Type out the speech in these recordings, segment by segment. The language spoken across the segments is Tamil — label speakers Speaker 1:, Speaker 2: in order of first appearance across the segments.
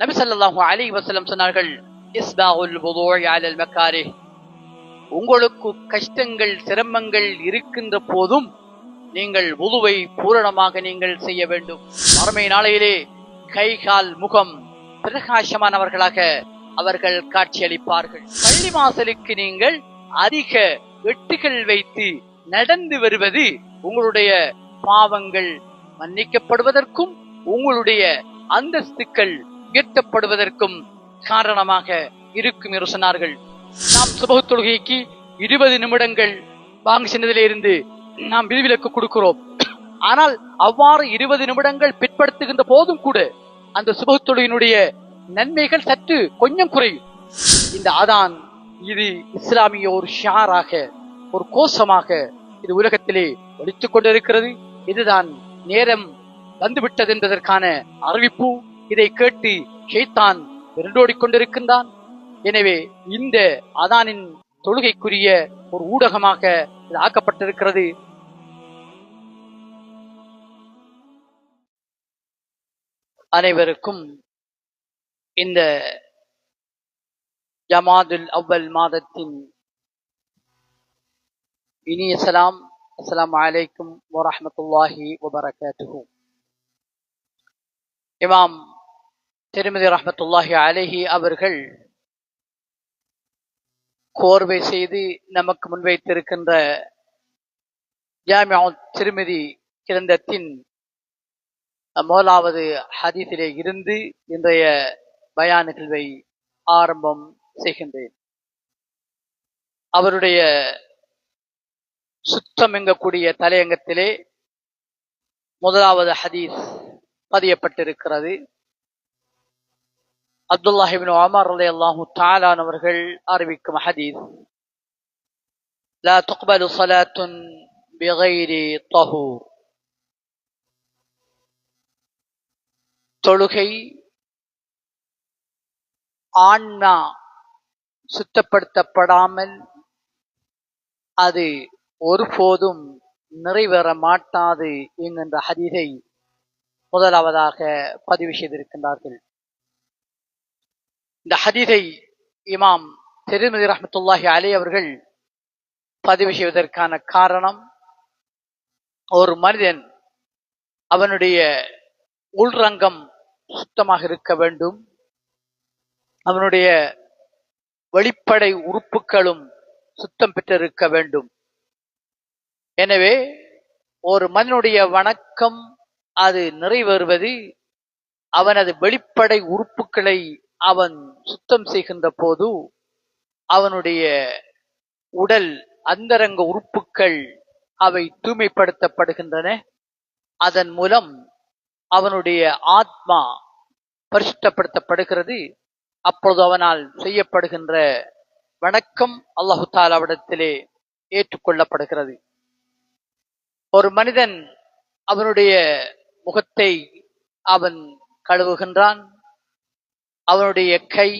Speaker 1: நபி ஸல்லல்லாஹு அலைஹி வஸல்லம் சொன்னார்கள், இஸ்பாஉல் வுதுஇ அலல் மக்காரிஹ். உங்களுக்கு கஷ்டங்கள் சிரமங்கள் இருக்கின்ற போதும் நீங்கள் வுதுவை பூரணமாக நீங்கள் செய்ய வேண்டும். மறுமை நாளையிலே கை கால் முகம் பிரகாசமானவர்களாக அவர்கள் காட்சியளிப்பார்கள். பள்ளி வாசலுக்கு நீங்கள் அதிக எட்டுகள் வைத்து நடந்து வருவது உங்களுடைய பாவங்கள் மன்னிக்கப்படுவதற்கும் உங்களுடைய அந்தஸ்துக்கள் உயர்த்தப்படுவதற்கும் காரணமாக இருக்கும் என்று சொன்னார்கள். நாம் சுபஹ் தொழுகைக்கு 20 நிமிடங்கள் வாங்கி சென்றதிலே இருந்து நாம் விதிவிலக்கு கொடுக்கிறோம். ஆனால் அவ்வாறு 20 நிமிடங்கள் பிற்படுத்துகின்ற போதும் கூட அந்த சுபஹ் தொழுகையினுடைய நன்மைகள் சற்று கொஞ்சம் குறையும். இந்த அதான் இது இஸ்லாமிய ஒரு ஷியாராக, ஒரு கோஷமாக இது உலகத்திலே ஒலித்துக் கொண்டிருக்கிறது. இதுதான் நேரம் வந்துவிட்டது என்பதற்கான அறிவிப்பு. இதை கேட்டு ஷைத்தான் விரண்டோடிக் கொண்டிருக்கின்றான். எனவே இந்த அதானின் தொழுகைக்குரிய ஒரு ஊடகமாக இது ஆக்கப்பட்டிருக்கிறது. அனைவருக்கும் இந்த ஜமாதுல் அவ்வல் மாதத்தின் இனிய சலாம். அஸ்ஸலாமு அலைக்கும் வரஹ்மத்துல்லாஹி வபரகாத்துஹு. இமாம் திர்மிதி ரஹ்மத்துல்லாஹி அலைஹி அவர்கள் கோர்வை செய்து நமக்கு முன்வைத்திருக்கின்ற ஜாமிஉ திர்மிதி கிரந்தத்தின் முதலாவது ஹதீஸிலே இருந்து இன்றைய பயான் நிகழ்வை ஆரம்பம் செய்கின்றேன். அவருடைய சுத்தம் எங்கக்கூடிய தலையங்கத்திலே முதலாவது ஹதீஸ் பதியப்பட்டிருக்கிறது. அப்துல்லாஹ் இப்னு உமர் ரலியல்லாஹு தஆலா அவர்கள் அறிவிக்கும் ஹதீஸ், லா துக்பலு ஸலாத்துன் பிகைரி தஹூர். தொழுகை ஆன்மா சுத்தப்படுத்தப்படாமல் அது ஒருபோதும் நிறைவேற மாட்டாது என்கின்ற ஹதீஸை முதலாவதாக பதிவு செய்திருக்கின்றார்கள். இந்த ஹதீஸை இமாம் திர்மிதி ரஹ்மத்துல்லாஹி அலைஹி அவர்கள் பதிவு செய்வதற்கான காரணம், ஒரு மனிதன் அவனுடைய உள்ரங்கம் சுத்தமாக இருக்க வேண்டும், அவனுடைய வெளிப்படை உறுப்புகளும் சுத்தம் பெற்றிருக்க வேண்டும். எனவே ஒரு மனிதனுடைய வணக்கம் அது நிறைவேறுவது அவனது வெளிப்படை உறுப்புகளை அவன் சுத்தம் செய்கின்ற போது அவனுடைய உடல் அந்தரங்க உறுப்புகள் அவை தூய்மைப்படுத்தப்படுகின்றன. அதன் மூலம் அவனுடைய ஆத்மா பரிசுத்தப்படுத்தப்படுகிறது. அப்பொழுது அவனால் செய்யப்படுகின்ற வணக்கம் அல்லாஹு தஆலாவிடத்திலே ஏற்றுக்கொள்ளப்படுகிறது. ஒரு மனிதன் அவனுடைய முகத்தை அவன் கழுவுகின்றான், அவனுடைய கை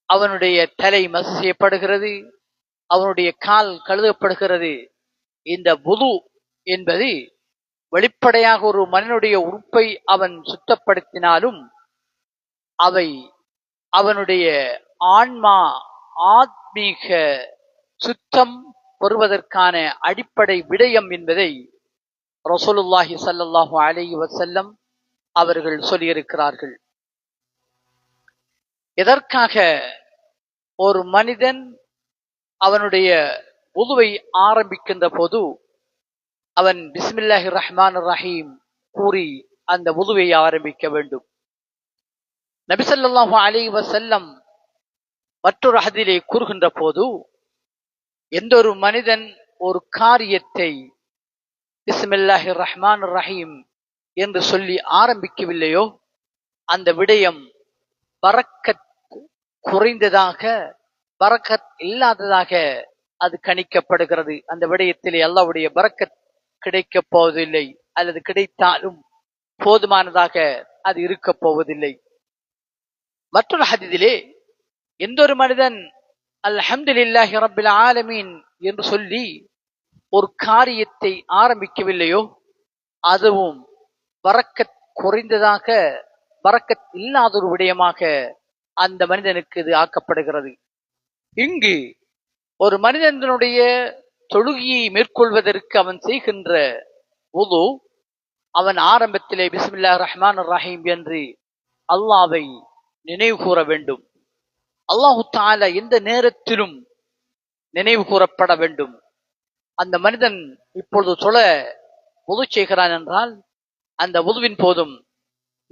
Speaker 1: அவனுடைய தலை மசு செய்யப்படுகிறது, அவனுடைய கால் கழுவப்படுகிறது. இந்த வுது என்பது வெளிப்படையாக ஒரு மனிதனுடைய உறுப்பை அவன் சுத்தப்படுத்தினாலும் அவை அவனுடைய ஆன்மா ஆத்மீக சுத்தம் பெறுவதற்கான அடிப்படை விடயம் என்பதை ரசூலுல்லாஹி ஸல்லல்லாஹு அலைஹி வஸல்லம் அவர்கள் சொல்லியிருக்கிறார்கள். எதற்காக ஒரு மனிதன் அவனுடைய வுதுவை ஆரம்பிக்கின்ற போது அவன் பிஸ்மில்லாஹிர் ரஹ்மானிர் ரஹீம் கூறி அந்த வுதுவை ஆரம்பிக்க வேண்டும்? நபி ஸல்லல்லாஹு அலைஹி வஸல்லம் மற்றொரு ஹதீஸிலே கூறுகின்ற போது, எந்த ஒரு மனிதன் ஒரு காரியத்தை பிஸ்மில்லாஹிர் ரஹ்மானிர் ரஹீம் என்று சொல்லி ஆரம்பிக்கவில்லையோ அந்த விடயம் பரக்கத் குறைந்ததாக, பரக்கத் இல்லாததாக அது கணிக்கப்படுகிறது. அந்த விடயத்திலே அல்லாஹ்வுடைய பரக்கத் கிடைக்கப் போவதில்லை, அல்லது கிடைத்தாலும் போதுமானதாக அது இருக்க போவதில்லை. மற்றொரு ஹதீஸிலே எந்த ஒரு மனிதன் அல்ஹம்துலில்லாஹி ரப்பில் ஆலமீன் என்று சொல்லி ஒரு காரியத்தை ஆரம்பிக்கவில்லையோ அதுவும் பரக்கத் குறைந்ததாக பரக்கத் இல்லாத ஒரு விடயமாக அந்த மனிதனுக்கு இது ஆக்கப்படுகிறது. இங்கு ஒரு மனிதனுடைய தொழுகையை மேற்கொள்வதற்கு அவன் செய்கின்ற வுது, அவன் ஆரம்பத்திலே பிஸ்மில்லாஹிர் ரஹ்மானிர் ரஹீம் என்று அல்லாஹ்வை நினைவு கூற வேண்டும். அல்லாஹு தஆலா எந்த நேரத்திலும் நினைவு கூறப்பட வேண்டும். அந்த மனிதன் இப்பொழுது வுது செய்கிறான் என்றால் அந்த வுதுவின் போதும்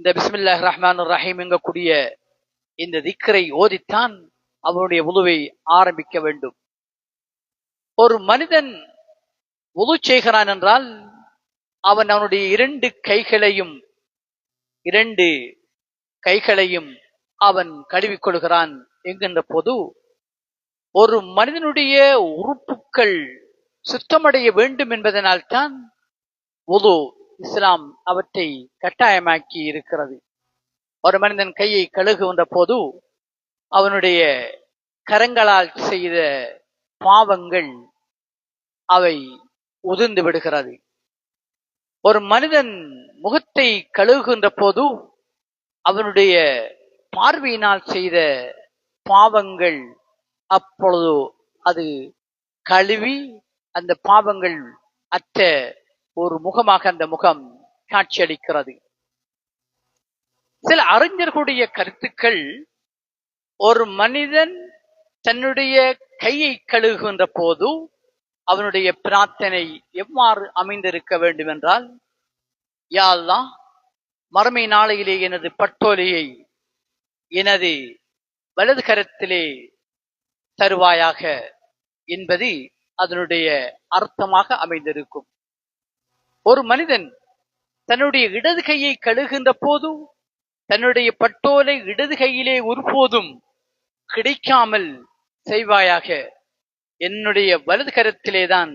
Speaker 1: இந்த பிஸ்மில்லாஹிர் ரஹ்மானிர் ரஹீம் என்கக்கூடிய இந்த திக்ரை ஓதித்தான் அவனுடைய வுதுவை ஆரம்பிக்க வேண்டும். ஒரு மனிதன் வுது செய்கிறான் என்றால் அவன் அவனுடைய இரண்டு கைகளையும் அவன் கழுவிக்கொள்கிறான் என்கின்ற போது, ஒரு மனிதனுடைய உறுப்புக்கள் சுத்தமடைய வேண்டும் என்பதனால்தான் வுது இஸ்லாம் அவற்றை கட்டாயமாக்கி இருக்கிறது. ஒரு மனிதன் கையை கழுகுகின்ற போது அவனுடைய கரங்களால் செய்த பாவங்கள் அவை உதிர்ந்து விடுகிறது. ஒரு மனிதன் முகத்தை கழுகுகின்ற போது அவனுடைய பார்வையினால் செய்த பாவங்கள் அப்பொழுது அது கழுவி அந்த பாவங்கள் அற்ற ஒரு முகமாக அந்த முகம் காட்சியளிக்கிறது. சில அறிஞர்களுடைய கருத்துக்கள், ஒரு மனிதன் தன்னுடைய கையை கழுகுகின்ற போது அவனுடைய பிரார்த்தனை எவ்வாறு அமைந்திருக்க வேண்டும் என்றால், யா அல்லாஹ், மறுமை நாளையிலே எனது பட்டோலையை எனது வலது கரத்திலே தருவாயாக என்பது அதனுடைய அர்த்தமாக அமைந்திருக்கும். ஒரு மனிதன் தன்னுடைய இடது கையை கழுகுகின்ற போது தன்னுடைய பட்டோலை இடது கையிலே ஒருபோதும் கிடைக்காமல் செய்வாயாக, என்னுடைய வலது கரத்திலேதான்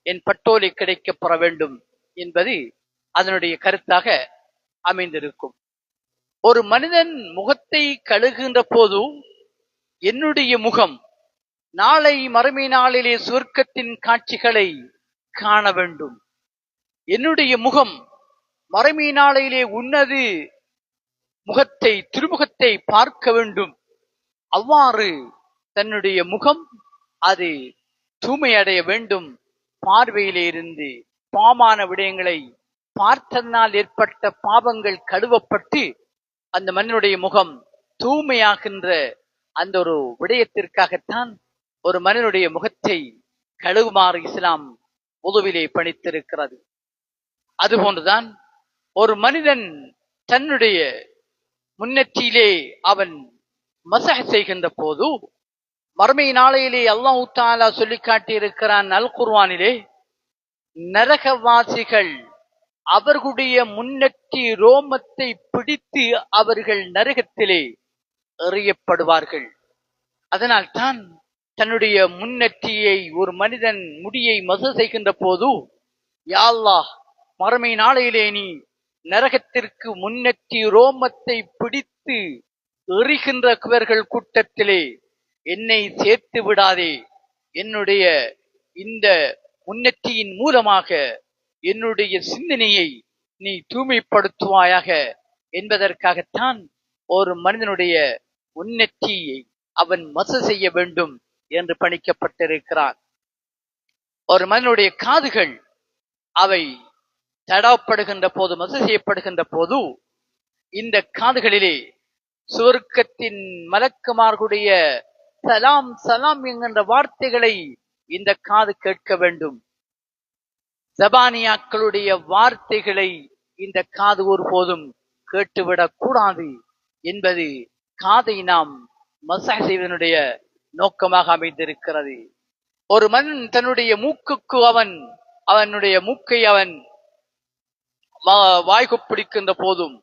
Speaker 1: என் பட்டோலை கிடைக்கப்பெற வேண்டும் என்பது அதனுடைய கருத்தாக அமைந்திருக்கும். ஒரு மனிதன் முகத்தை கழுகுகின்ற போது என்னுடைய முகம் நாளை மறுமை நாளிலே சொர்க்கத்தின் காட்சிகளை காண வேண்டும், என்னுடைய முகம் மறுமை நாளிலே உன்னது திருமுகத்தை பார்க்க வேண்டும், அவ்வாறு தன்னுடைய முகம் அது தூய்மையடைய வேண்டும். பார்வையிலே இருந்து பாவமான விடயங்களை பார்த்ததனால் ஏற்பட்ட பாவங்கள் கழுவப்பட்டு அந்த மனிதனுடைய முகம் தூய்மையாகின்ற அந்த ஒரு விடயத்திற்காகத்தான் ஒரு மனிதனுடைய முகத்தை கழுவுமாறு இஸ்லாம் வுதுவிலே பணித்திருக்கிறது. அதுபோன்றுதான் ஒரு மனிதன் தன்னுடைய முன்னெற்றியிலே அவன் மஸஹ் செய்கின்ற போது, மறுமை நாளையிலே அல்லாஹ் தஆலா சொல்லி காட்டியிருக்கிறான் அல் குர்ஆனிலே, நரகவாசிகள் அவர்களுடைய முன்னெற்றி ரோமத்தை பிடித்து அவர்கள் நரகத்திலே எறியப்படுவார்கள். அதனால் தான் தன்னுடைய முன்னெற்றியை ஒரு மனிதன் முடியை மஸஹ் செய்கின்ற போது, யா அல்லாஹ், மறுமை நாளையிலே நீ நரகத்திற்கு முன்னெற்றி ரோமத்தை பிடித்து எறிகின்றவர்கள் கூட்டத்திலே என்னை சேர்த்து விடாதே, என்னுடைய இந்த முன்னெற்றியின் மூலமாக என்னுடைய சிந்தனையை நீ தூய்மைப்படுத்துவாயாக என்பதற்காகத்தான் ஒரு மனிதனுடைய முன்னெற்றியை அவன் மஸஹ் செய்ய வேண்டும் என்று பணிக்கப்பட்டிருக்கிறான். ஒரு மனிதனுடைய காதுகள் அவை தடவப்படுகின்ற போது, மஸஹ் செய்யப்படுகின்ற போது, இந்த காதுகளிலே சுவர்க்கத்தின் மலக்குமார்களுடைய சலாம் சலாம் என்கின்ற வார்த்தைகளை இந்த காது கேட்க வேண்டும். ஜபானியாக்களுடைய வார்த்தைகளை இந்த காது ஒருபோதும் கேட்டுவிடக் கூடாது என்பது காதை நாம் மஸஹ் செய்வதனுடைய நோக்கமாக அமைந்திருக்கிறது. ஒரு மனிதன் தன்னுடைய மூக்குக்கு அவனுடைய மூக்கை அவன் வாய்க்கு பிடிக்கின்ற போதும்,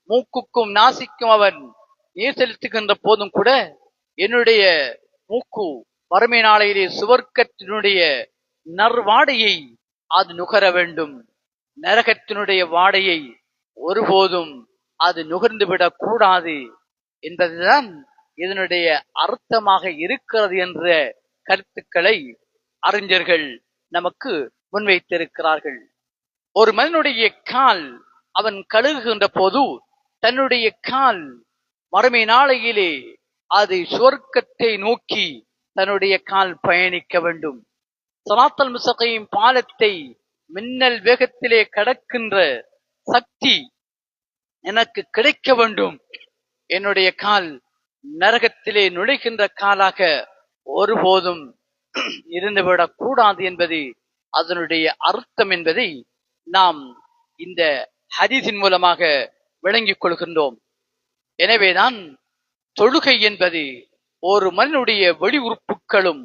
Speaker 1: மூக்குக்கும் நாசிக்கும் அவன் நீர் செலுத்துகின்ற போதும் கூட, என்னுடைய மூக்கு மறுமை நாளையிலே சுவர்க்கத்தினுடைய நற்வாடையை அது நுகர வேண்டும், நரகத்தினுடைய வாடையை ஒருபோதும் அது நுகர்ந்துவிடக் கூடாது என்பதுதான் இதனுடைய அர்த்தமாக இருக்கிறது என்ற கருத்துக்களை அறிஞர்கள் நமக்கு முன்வைத்திருக்கிறார்கள். ஒரு மனிதனுடைய கால் அவன் கழுகுகின்ற போது தன்னுடைய கால் மறுமை நாளையிலே அது சுவர்க்கத்தை நோக்கி தன்னுடைய கால் பயணிக்க வேண்டும். சிராத்தல் முஸ்தகீம் பாலத்தை மின்னல் வேகத்திலே கடக்கின்ற சக்தி எனக்கு கிடைக்க வேண்டும். என்னுடைய கால் நரகத்திலே நுழைகின்ற காலாக ஒருபோதும் இருந்துவிடக் கூடாது என்பது அதனுடைய அர்த்தம் என்பதை நாம் இந்த ஹதீஸின் மூலமாக விளங்கிக் கொள்கின்றோம். எனவேதான் தொழுகை என்பது ஒரு மனிதனுடைய வெளி உறுப்புகளும்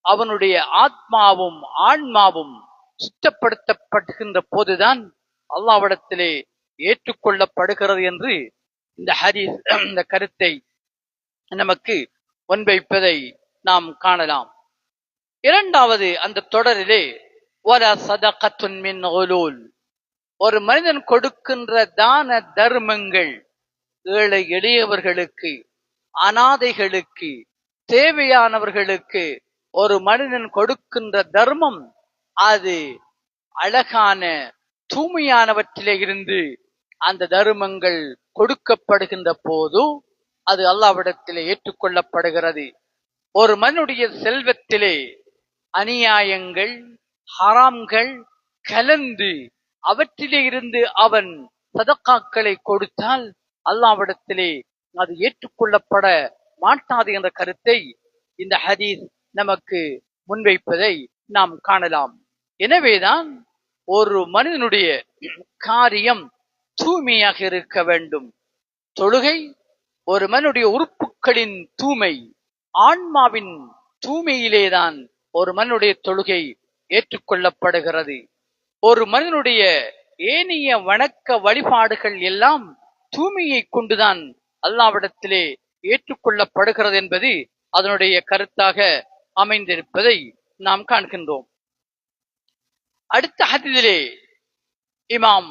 Speaker 1: அவனுடைய ஆத்மாவும் ஆன்மாவும் சுத்தப்படுத்தப்படுகின்ற போதுதான் அல்லாஹ்விடத்திலே ஏற்றுக்கொள்ளப்படுகிறது என்று இந்த ஹதீஸ் இந்த கருத்தை நமக்கு முன்வைப்பதை நாம் காணலாம். இரண்டாவது, அந்த தொடரிலே வலா சதகத்துன் மின் உலூல், ஒரு மனிதன் கொடுக்கின்ற தான தர்மங்கள் ஏழை எளியவர்களுக்கு, அனாதைகளுக்கு, தேவையானவர்களுக்கு ஒரு மனிதன் கொடுக்கின்ற தர்மம் அது அழகான தூய்மையானவற்றிலே இருந்து அந்த தர்மங்கள் கொடுக்கப்படுகின்ற போது அது அல்லாஹ்விடத்திலே ஏற்றுக்கொள்ளப்படுகிறது. ஒரு மனிதனுடைய செல்வத்திலே அநியாயங்கள் ஹராம்கள் கலந்து அவற்றிலே இருந்து அவன் சதக்காக்களை கொடுத்தால் அல்லாஹ்விடத்திலே அது ஏற்றுக்கொள்ளப்பட மாட்டாது என்ற கருத்தை இந்த ஹதீஸ் நமக்கு முன்வைப்பதை நாம் காணலாம். எனவேதான் ஒரு மனிதனுடைய காரியம் தூய்மையாக இருக்க வேண்டும். தொழுகை ஒரு மனிதனுடைய உறுப்புகளின் தூய்மை, ஆன்மாவின் தூய்மையிலேதான் ஒரு மனிதனுடைய தொழுகை ஏற்றுக்கொள்ளப்படுகிறது. ஒரு மனிதனுடைய ஏனைய வணக்க வழிபாடுகள் எல்லாம் தூய்மையை கொண்டுதான் அல்லாஹ்விடத்திலே ஏற்றுக்கொள்ளப்படுகிறது என்பது அதனுடைய கருத்தாக அமைந்திருப்பதை நாம் காண்கின்றோம். அடுத்த ஹதீஸிலே இமாம்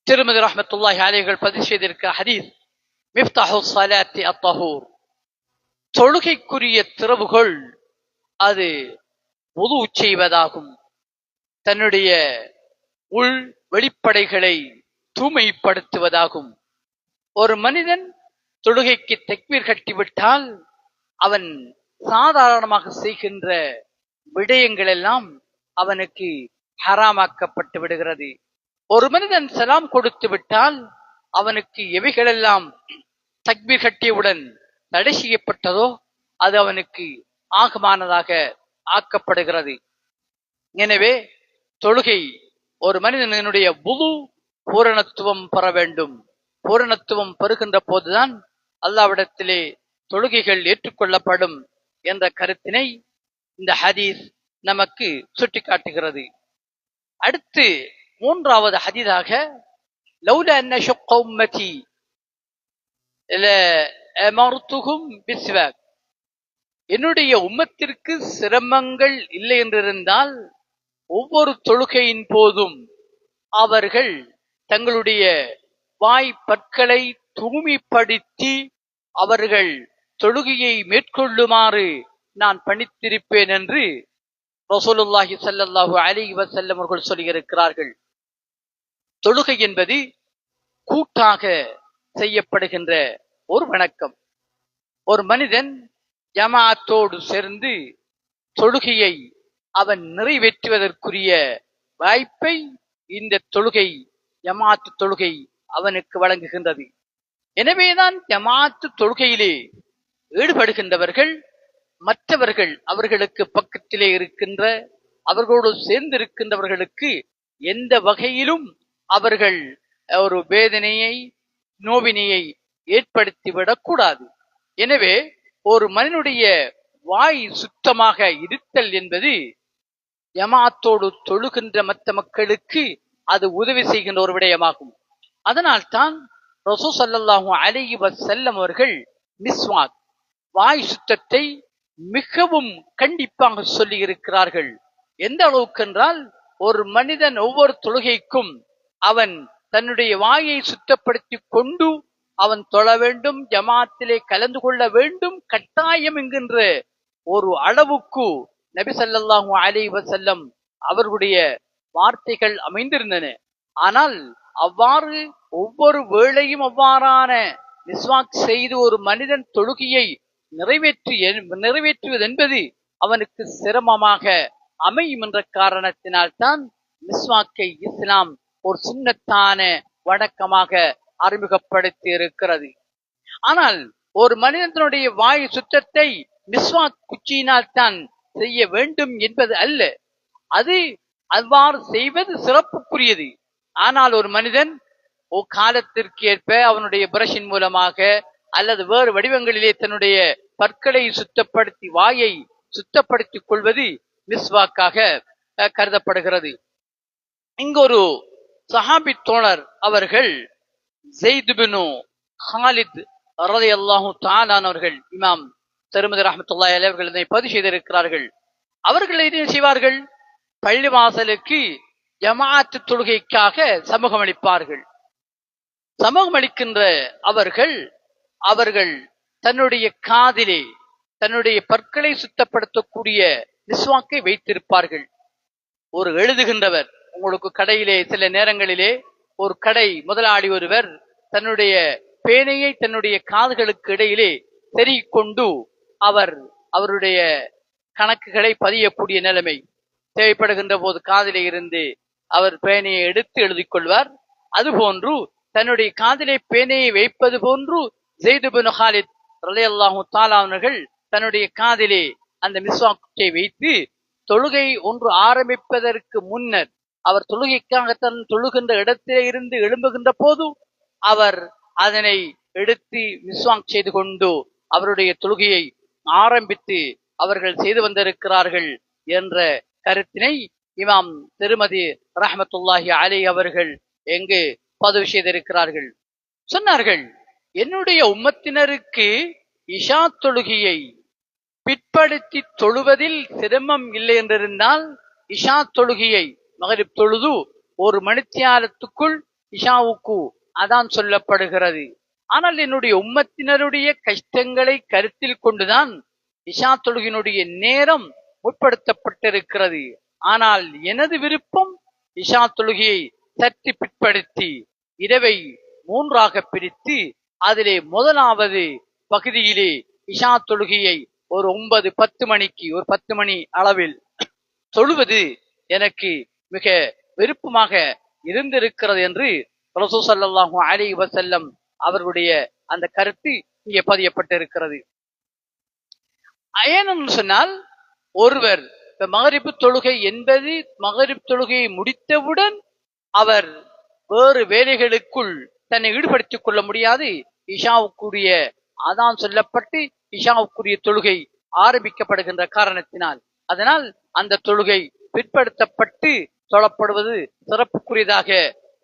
Speaker 1: திருமதி ரஹ்மத்துல்லாஹி அலைஹி பதிவு செய்திருக்கிற ஹதீஸ் மிஃப்தாஹு ஸலாத்தி அத்-தஹூர், தொழுகைக்குரிய திறவுகோல் அது வுது செய்வதாகும். தன்னுடைய உள் வெளிப்படைகளை தூய்மைப்படுத்துவதாகும். ஒரு மனிதன் தொழுகைக்கு தக்பீர் கட்டிவிட்டால் அவன் சாதாரணமாக செய்கின்ற விடயங்கள் எல்லாம் அவனுக்கு ஹராமாக்கப்பட்டு விடுகிறது. ஒரு மனிதன் சலாம் கொடுத்து விட்டால் அவனுக்கு எவைகளெல்லாம் தக்பீர் கட்டியவுடன் தடை செய்யப்பட்டதோ அது அவனுக்கு ஆகமானதாக ஆக்கப்படுகிறது. எனவே தொழுகை ஒரு மனிதனுடைய வுது பூரணத்துவம் பெற வேண்டும். பூரணத்துவம் பெறுகின்ற போதுதான் அல்லாஹ்விடத்திலே தொழுகைகள் ஏற்றுக்கொள்ளப்படும் என்ற கருத்தினை இந்த ஹதீஸ் நமக்கு சுட்டிக்காட்டுகிறது. அடுத்து மூன்றாவது ஹதீஸாக லௌலா அன்ன ஷுக்க உம்மதி லஅமர்துஹும் பிஸ்வாக், என்னுடைய உம்மத்திற்கு சிரமங்கள் இல்லை என்றிருந்தால் ஒவ்வொரு தொழுகையின் போதும் அவர்கள் தங்களுடைய வாய் பற்களை தூய்மைப்படுத்தி அவர்கள் தொழுகையை மேற்கொள்ளுமாறு நான் பணித்திருப்பேன் என்று ரசூலுல்லாஹி ஸல்லல்லாஹு அலைஹி வஸல்லம் அவர்கள் சொல்லியிருக்கிறார்கள். தொழுகை என்பது கூட்டாக செய்யப்படுகின்ற ஒரு வணக்கம். ஒரு மனிதன் ஜமாஅத்தோடு சேர்ந்து தொழுகையை அவன் நிறைவேற்றுவதற்குரிய வாய்ப்பை இந்த தொழுகை ஜமாஅத்து தொழுகை அவனுக்கு வழங்குகின்றது. எனவேதான் ஜமாஅத்து தொழுகையிலே ஈடுபடுகின்றவர்கள் மற்றவர்கள் அவர்களுக்கு பக்கத்திலே இருக்கின்ற அவர்களோடு சேர்ந்திருக்கின்றவர்களுக்கு எந்த வகையிலும் அவர்கள் ஒரு வேதனையை நோவினையை ஏற்படுத்திவிடக் கூடாது. எனவே ஒரு மனிதனுடைய வாய் சுத்தமாக இருத்தல் என்பது ஜமாஅத்தோடு தொழுகின்ற மற்ற மக்களுக்கு அது உதவி செய்கின்ற ஒரு விடயமாகும். அதனால் தான் ரசூல் ஸல்லல்லாஹு அலைஹி வஸல்லம் அவர்கள் மிஸ்வாக் வாய் சுத்தத்தை மிகவும் கண்டிப்பாக சொல்லி இருக்கிறார்கள். எந்த அளவுக்கு என்றால் ஒரு மனிதன் ஒவ்வொரு தொழுகைக்கும் அவன் தன்னுடைய வாயை சுத்தப்படுத்தி கொண்டு அவன் தொழ வேண்டும், ஜமாத்திலே கலந்து கொள்ள வேண்டும், கட்டாயம் என்கின்ற ஒரு அளவுக்கு நபி ஸல்லல்லாஹு அலைஹி வஸல்லம் அவர்களுடைய வார்த்தைகள் அமைந்திருந்தன. ஆனால் அவ்வாறு ஒவ்வொரு வேளையும் அவ்வாறான மிஸ்வாக் செய்து ஒரு மனிதன் தொழுகையை நிறைவேற்றுவது என்பது அவனுக்கு சிரமமாக அமையும் என்ற காரணத்தினால்தான் மிஸ்வாக்கை இஸ்லாம் ஒரு சுன்னத்தான வணக்கமாக அறிமுகப்படுத்தி இருக்கிறது. ஆனால் ஒரு மனிதனுடைய வாயு சுத்தத்தை மிஸ்வாக் குச்சியினால் தான் செய்ய வேண்டும் என்பது அல்ல. அது அவ்வாறு செய்வது சிறப்புக்குரியது. ஆனால் ஒரு மனிதன் காலத்திற்கு ஏற்ப அவனுடைய பிரஷின் மூலமாக அல்லது வேறு வடிவங்களிலே தன்னுடைய பற்களை சுத்தப்படுத்தி வாயை சுத்தப்படுத்திக் கொள்வது மிஸ்வாக்காக கருதப்படுகிறது. இங்கு ஒரு சஹாபி தோழர் அவர்கள் ஸைத் இப்னு ஹாலித் ரலியல்லாஹு தஆலா அவர்கள், இமாம் திருமதி ரஹ்மத்துல்லாஹி அலைஹி அவர்கள் இதனை பதிவு செய்திருக்கிறார்கள். அவர்கள் என்ன செய்வார்கள்? பள்ளிவாசலுக்கு ஜமாஅத் தொழுகைக்காக சமூகம் அளிப்பார்கள். சமூகம் அளிக்கின்ற அவர்கள் தன்னுடைய காதிலே தன்னுடைய பற்களை சுத்தப்படுத்தக்கூடிய மிஸ்வாக்கை வைத்திருப்பார்கள். ஒரு எழுதுகின்றவர், உங்களுக்கு கடையிலே சில நேரங்களிலே ஒரு கடை முதலாளி ஒருவர் தன்னுடைய பேனையை தன்னுடைய காதுகளுக்கு இடையிலே செருகிக் கொண்டு அவருடைய கணக்குகளை பதியக்கூடிய நிலைமை தேவைப்படுகின்ற போது காதிலே இருந்து அவர் பேனையை எடுத்து எழுதிக் கொள்வார். அதுபோன்று தன்னுடைய காதிலே பேனையை வைப்பது போன்று ஸைத் இப்னு ஹாலித் ரலியல்லாஹு தஆலா அவர்கள் தன்னுடைய காதிலே அந்த மிஸ்வாக்கை வைத்து தொழுகை ஒன்று ஆரம்பிப்பதற்கு முன்னர் அவர் தொழுகைக்காக தன் தொழுகின்ற இடத்திலே இருந்து எழும்புகின்ற போது அவர் அதனை எடுத்து மிஸ்வாக் செய்து கொண்டு அவருடைய தொழுகையை ஆரம்பித்து அவர்கள் செய்து வந்திருக்கிறார்கள் என்ற கருத்தினை இமாம் திருமதி ரஹ்மத்துல்லாஹி அலைஹி அவர்கள் எங்கு பதிவு செய்திருக்கிறார்கள். சொன்னார்கள், என்னுடைய உம்மத்தினருக்கு இஷா தொழுகையை பிற்படுத்தி தொழுவதில் சிரமம் இல்லை என்றிருந்தால் இஷா தொழுகையை மகரிப் தொழுது ஒரு மணித்தியாலத்துக்குள் இஷாவுக்கு அதான் சொல்லப்படுகிறது. ஆனால் என்னுடைய உம்மத்தினருடைய கஷ்டங்களை கருத்தில் கொண்டுதான் இஷா தொழுகையினுடைய நேரம் முற்படுத்தப்பட்டிருக்கிறது. ஆனால் எனது விருப்பம் இஷா தொழுகையை சற்று பிற்படுத்தி இரவை 3ஆக பிரித்து அதிலே முதலாவது பகுதியிலே இஷா தொழுகையை ஒரு 9-10 மணிக்கு ஒரு 10 மணி அளவில் தொழுவது எனக்கு மிக விருப்பமாக இருந்திருக்கிறது என்று ரசூல் ஸல்லல்லாஹு அலைஹி வஸல்லம் அவர்களுடைய அந்த கருத்து இங்கே பதியப்பட்டிருக்கிறது. ஏனென்று சொன்னால், ஒருவர் மகரிப் தொழுகை என்பது மகரிப் தொழுகையை முடித்தவுடன் அவர் வேறு வேலைகளுக்குள் தன்னை ஈடுபடுத்திக் கொள்ள முடியாது. இஷாவுக்குரிய அதான் சொல்லப்பட்டு இஷாவுக்குரிய தொழுகை ஆரம்பிக்கப்படுகின்ற காரணத்தினால் அதனால் அந்த தொழுகை பிற்படுத்தப்பட்டு தொழப்படுவது சிறப்புக்குரியதாக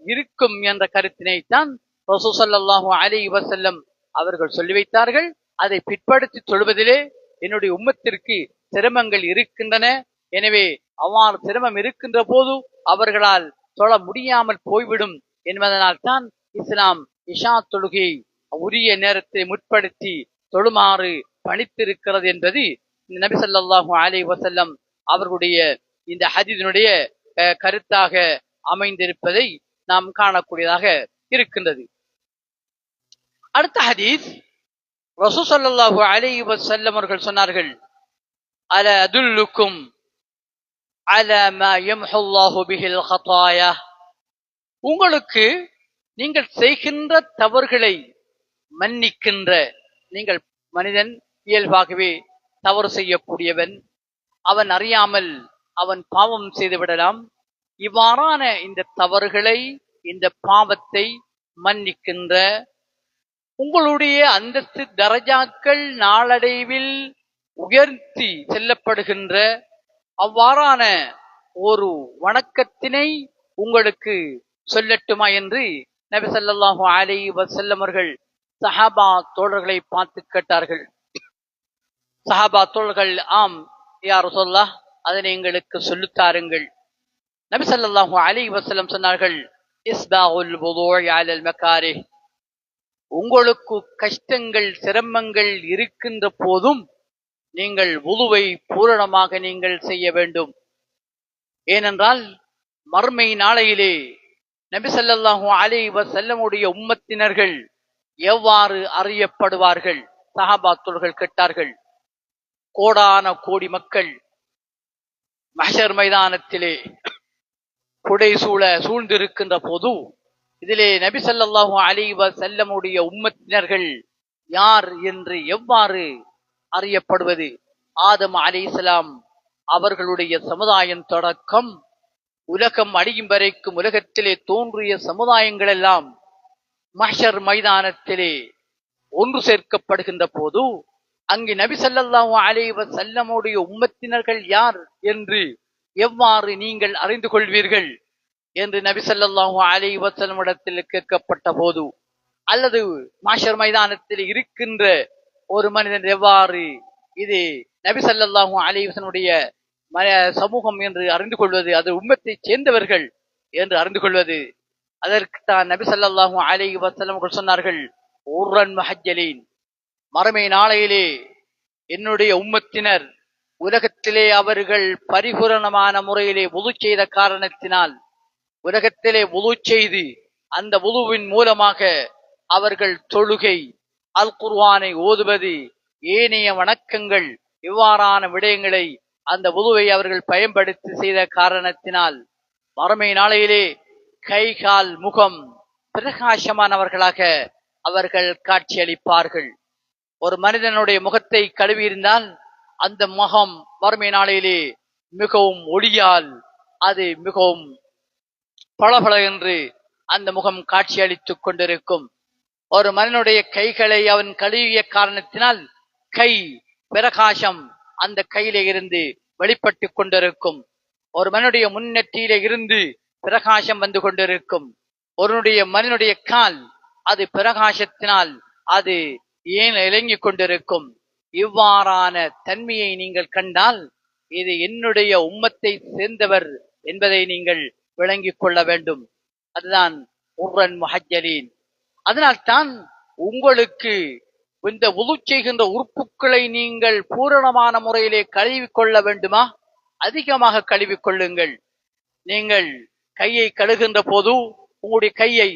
Speaker 1: இருக்கும் என்ற கருத்தினை தான் ரசூல் ஸல்லல்லாஹு அலைஹி வஸல்லம் அவர்கள் சொல்லி வைத்தார்கள். அதை பிற்படுத்தி தொழுவதிலே என்னுடைய உம்மத்திற்கு சிரமங்கள் இருக்கின்றன. எனவே அவ்வாறு சிரமம் இருக்கின்ற போது அவர்களால் தொழ முடியாமல் போய்விடும் என்பதனால் தான் இஸ்லாம் இஷா தொழுகையை உரிய நேரத்தை முற்படுத்தி தொழுமாறு பணித்திருக்கிறது என்பது நபி ஸல்லல்லாஹு அலைஹி வஸல்லம் அவர்களுடைய இந்த ஹதீஸினுடைய கருத்தாக அமைந்திருப்பதை நாம் காணக்கூடியதாக இருக்கின்றது. அடுத்த ஹதீஸ், ரசூல் ஸல்லல்லாஹு அலைஹி வஸல்லம் அவர்கள் சொன்னார்கள், அலா அதுல்லுக்கும் அலா மா யம்ஹு அல்லாஹு பிஹில் ஹதாயா, உங்களுக்கு நீங்கள் செய்கின்ற தவறுகளை மன்னிக்கின்ற, நீங்கள் மனிதன் இயல்பாகவே தவறு செய்யக்கூடியவன், அவன் அறியாமல் அவன் பாவம் செய்து விடலாம். இவ்வாறான இந்த தவறுகளை இந்த பாவத்தை மன்னிக்கின்ற, உங்களுடைய அந்தஸ்து தரஜாக்கள் நாளடைவில் உயர்த்தி செல்லப்படுகின்ற அவ்வாறான ஒரு வணக்கத்தினை உங்களுக்கு சொல்லட்டுமா என்று நபி ஸல்லல்லாஹு அலைஹி வஸல்லம் அவர்கள் சஹாபா தோழர்களை பார்த்து கேட்டார்கள். சஹாபா தோழர்கள், ஆம் யா ரசூலல்லாஹ், அதனை எங்களுக்கு சொல்லித்தாருங்கள். நபி ஸல்லல்லாஹு அலைஹி வஸல்லம் சொன்னார்கள், இஸ்பாகுல் வுதுஇ அலல் மகாரிஹ், உங்களுக்கு கஷ்டங்கள் சிரமங்கள் இருக்கின்ற போதும் நீங்கள் வுதுவை பூரணமாக நீங்கள் செய்ய வேண்டும். ஏனென்றால் மறுமை நாளையிலே நபி ஸல்லல்லாஹு அலைஹி வஸல்லமுடைய உம்மத்தினர்கள் எவ்வாறு அறியப்படுவார்கள்? சஹாபாக்கள் கேட்டார்கள். கோடான கோடி மக்கள் மஹ்ஷர் மைதானத்திலே புடைசூழ சூழ்ந்திருக்கின்ற போது இதிலே நபி ஸல்லல்லாஹு அலைஹி வஸல்லமுடைய உம்மத்தினர்கள் யார் என்று எவ்வாறு அறியப்படுவது? ஆதம் அலைஹிஸ்ஸலாம் அவர்களுடைய சமுதாயம் தொடக்கம் உலகம் அழியும் வரைக்கும் உலகத்திலே தோன்றிய சமுதாயங்கள் எல்லாம் மஹ்ஷர் மைதானத்திலே ஒன்று சேர்க்கப்படுகின்ற போது அங்கு நபி ஸல்லல்லாஹு அலைஹி வஸல்லமுடைய உம்மத்தினர்கள் யார் என்று எவ்வாறு நீங்கள் அறிந்து கொள்வீர்கள் என்று நபி ஸல்லல்லாஹு அலைஹி வஸல்லம் இடத்தில் கேட்கப்பட்ட போது, அல்லது மஹ்ஷர் மைதானத்தில் இருக்கின்ற ஒரு மனிதன் எவ்வாறு இது நபி ஸல்லல்லாஹு அலைஹி வஸல்லுடைய சமூகம் என்று அறிந்து கொள்வது, அது உம்மத்தை சேர்ந்தவர்கள் என்று அறிந்து கொள்வது? அதற்குத்தான் நபி ஸல்லல்லாஹு அலைஹி வஸல்லம் சொன்னார்கள், உர்ரன் முஹஜ்ஜலீன், மறுமை நாளையிலே என்னுடைய உம்மத்தினர் உலகத்திலே அவர்கள் பரிபூரணமான முறையிலே வுது செய்த காரணத்தினால், உலகத்திலே வுது செய்து அந்த வுதுவின் மூலமாக அவர்கள் தொழுகை, அல் குர்ஆனை ஓதுவது, ஏனைய வணக்கங்கள், இவ்வாறான விடயங்களை அந்த வுதுவை அவர்கள் பயன்படுத்தி செய்த காரணத்தினால் மறுமை நாளையிலே கை கால் முகம் பிரகாசமானவர்களாக அவர்கள் காட்சியளிப்பார்கள். ஒரு மனிதனுடைய முகத்தை கழுவியிருந்தால் அந்த முகம் மறுமை நாளையிலே மிகவும் ஒளியால் அது மிகவும் பளபள என்று அந்த முகம் காட்சியளித்துக் கொண்டிருக்கும். ஒரு மனிதனுடைய கைகளை அவன் கழுவிய காரணத்தினால் கை பிரகாசம் அந்த கையிலே இருந்து வெளிப்பட்டு கொண்டிருக்கும். ஒரு மனிதனுடைய முன்னெற்றியிலே இருந்து பிரகாசம் வந்து கொண்டிருக்கும். ஒருவனுடைய மனிதனுடைய கால் அது பிரகாசத்தினால் அது ஏன் இலங்கிக் கொண்டிருக்கும். இவ்வாறான தன்மையை நீங்கள் கண்டால் இது என்னுடைய உம்மத்தை சேர்ந்தவர் என்பதை நீங்கள் விளங்கிக் கொள்ள வேண்டும். அதுதான் உர்ரன் முஹஜ்ஜலீன். அதனால்தான் உங்களுக்கு இந்த வுது செய்கின்ற உறுப்புகளை நீங்கள் பூரணமான முறையிலே கழுவிக்கொள்ள வேண்டுமா? அதிகமாக கழுவிக்கொள்ளுங்கள். நீங்கள் கையை கழுகின்ற போது உங்களுடைய கையை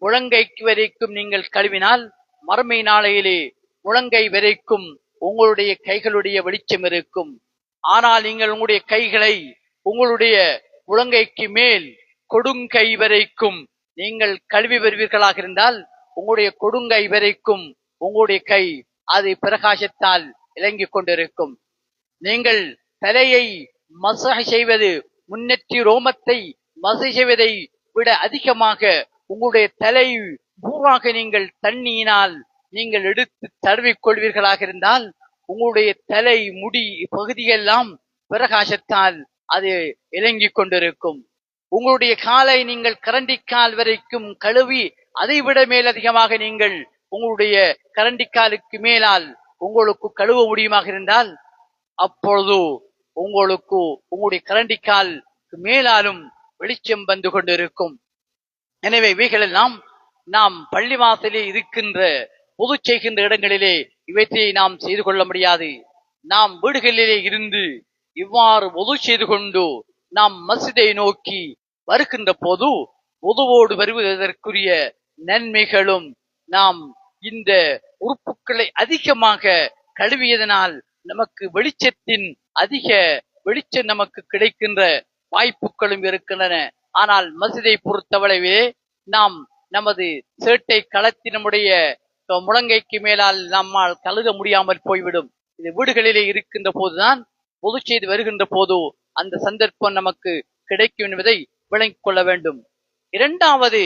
Speaker 1: முழங்கைக்கு வரைக்கும் நீங்கள் கழுவினால் மறுமை நாளையிலே முழங்கை வரைக்கும் உங்களுடைய கைகளுடைய வெளிச்சம் இருக்கும். ஆனால் நீங்கள் உங்களுடைய கைகளை உங்களுடைய முழங்கைக்கு மேல் கொடுங்கை வரைக்கும் நீங்கள் கழுவி வருவீர்களாக இருந்தால் உங்களுடைய கொடுங்கை வரைக்கும் உங்களுடைய கை அது பிரகாசத்தால் இலங்கிக் கொண்டிருக்கும். நீங்கள் தலையை மசஹ் செய்வது, முன்னெற்றி ரோமத்தை மசஹ் செய்வதை விட அதிகமாக உங்களுடைய தலை பூராக நீங்கள் தண்ணியினால் நீங்கள் எடுத்து தடவிக் கொள்வீர்களாக இருந்தால் உங்களுடைய தலை முடி பகுதியெல்லாம் பிரகாசத்தால் அது இலங்கிக் கொண்டிருக்கும். உங்களுடைய காலை நீங்கள் கரண்டிக்கால் வரைக்கும் கழுவி அதை விட மேலதிகமாக நீங்கள் உங்களுடைய கரண்டிக்காலுக்கு மேலால் உங்களுக்கு கழுவ முடியுமாக இருந்தால் அப்பொழுது உங்களுக்கு உங்களுடைய கரண்டிக்கால் மேலாலும் வெளிச்சம் வந்து கொண்டிருக்கும். எனவே இவைகளெல்லாம் நாம் பள்ளிவாசலில் இருக்கின்ற பொது செய்கின்ற இடங்களிலே இவற்றை நாம் செய்து கொள்ள முடியாது. நாம் வீடுகளிலே இருந்து இவ்வாறு பொது செய்து கொண்டு நாம் மஸ்ஜிதை நோக்கி வருகின்ற போது பொதுவோடு வருவதற்குரிய நன்மைகளும் நாம் இந்த உறுப்புகளை அதிகமாக கழுவியதனால் நமக்கு வெளிச்சத்தின் அதிக வெளிச்சம் நமக்கு கிடைக்கின்ற வாய்ப்புகளும் இருக்கின்றன. ஆனால் மஸ்ஜிதை பொறுத்தவரையிலே நாம் நமது சேட்டை களத்தி நம்முடைய முழங்கைக்கு மேலால் நம்மால் கழுக முடியாமல் போய்விடும். இது வீடுகளிலே இருக்கின்ற போதுதான் பொது செய்து வருகின்ற போது அந்த சந்தர்ப்பம் நமக்கு கிடைக்கும் என்பதை விளங்கிக் கொள்ள வேண்டும். இரண்டாவது,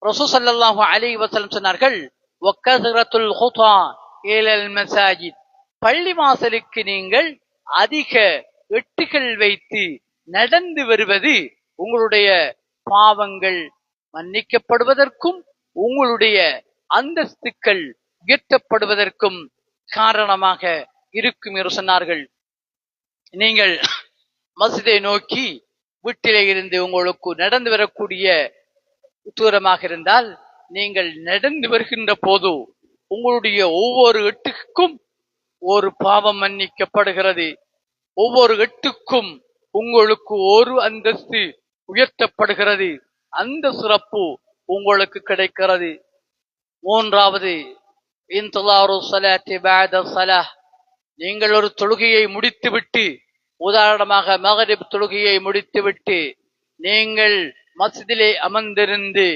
Speaker 1: ரசூல் ஸல்லல்லாஹு அலைஹி வஸல்லம் சொன்னார்கள், வக்கஸரத்துல் ஹுதா இலல் மஸாஜித், பள்ளிவாசலுக்கு நீங்கள் அதிக எட்டுகள் வைத்து நடந்து வருவது உங்களுடைய பாவங்கள் மன்னிக்கப்படுவதற்கும் உங்களுடைய அந்தஸ்துக்கள் உயர்த்தப்படுவதற்கும் காரணமாக இருக்கும் என்று சொன்னார்கள். நீங்கள் மஸ்ஜிதை நோக்கி வீட்டிலே இருந்து உங்களுக்கு நடந்து வரக்கூடிய தூரமாக இருந்தால் நீங்கள் நடந்து வருகின்ற போது உங்களுடைய ஒவ்வொரு எட்டுக்கும் ஒரு பாவம் மன்னிக்கப்படுகிறது. ஒவ்வொரு எட்டுக்கும் உங்களுக்கு ஒரு அந்தஸ்து உயர்த்தப்படுகிறது. அந்த சிறப்பு உங்களுக்கு கிடைக்கிறது. மூன்றாவது, இன்திலாரு ஸலாத்தி பஅத ஸலாஹ், நீங்கள் ஒரு தொழுகையை முடித்துவிட்டு, உதாரணமாக மக்ரிப் தொழுகையை முடித்துவிட்டு நீங்கள் மஸ்ஜிதிலே அமர்ந்திருந்து,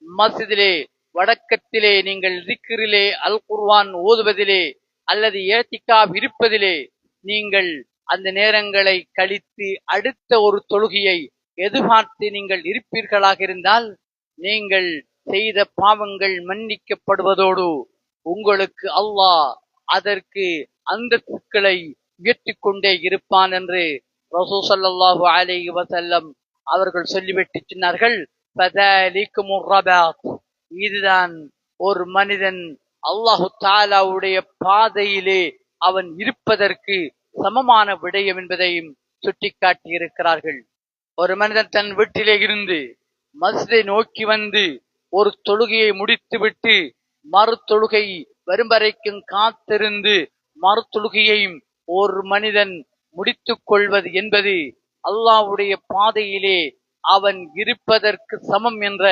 Speaker 1: மஸ்ஜிதிலே வடக்கத்திலே நீங்கள் திக்ரிலே அல் குர்ஆன் ஓதுவதிலே அல்லது இஅ்திகாஃப் இருப்பதிலே நீங்கள் அந்த நேரங்களை கழித்து அடுத்த ஒரு தொழுகையை எதிர்பார்த்து நீங்கள் இருப்பீர்களாக இருந்தால், நீங்கள் செய்த பாவங்கள் மன்னிக்கப்படுவதோடு உங்களுக்கு அல்லாஹ் அதற்கு அந்தஸ்துக்களை உயர்த்திக் கொண்டே இருப்பான் என்று ரசூல் ஸல்லல்லாஹு அலைஹி வஸல்லம் அவர்கள் சொல்லிவிட்டு சொன்னார்கள். ஃபதாலிகுமுர் ரபாத், இதுதான் ஒரு மனிதன் அல்லாஹு தஆலாவுடைய பாதையிலே அவன் இருப்பதற்கு சமமான விடயம் என்பதையும் சுட்டிக்காட்டி இருக்கிறார்கள். ஒரு மனிதன் தன் வீட்டிலே இருந்து மஸ்ஜிதை நோக்கி வந்து ஒரு தொழுகையை முடித்துவிட்டு மறு தொழுகை வரும் வரைக்கும் காத்திருந்து மறு தொழுகையையும் ஒரு மனிதன் முடித்துக் கொள்வது என்பது அல்லாஹ்வுடைய பாதையிலே அவன் இருப்பதற்கு சமம் என்ற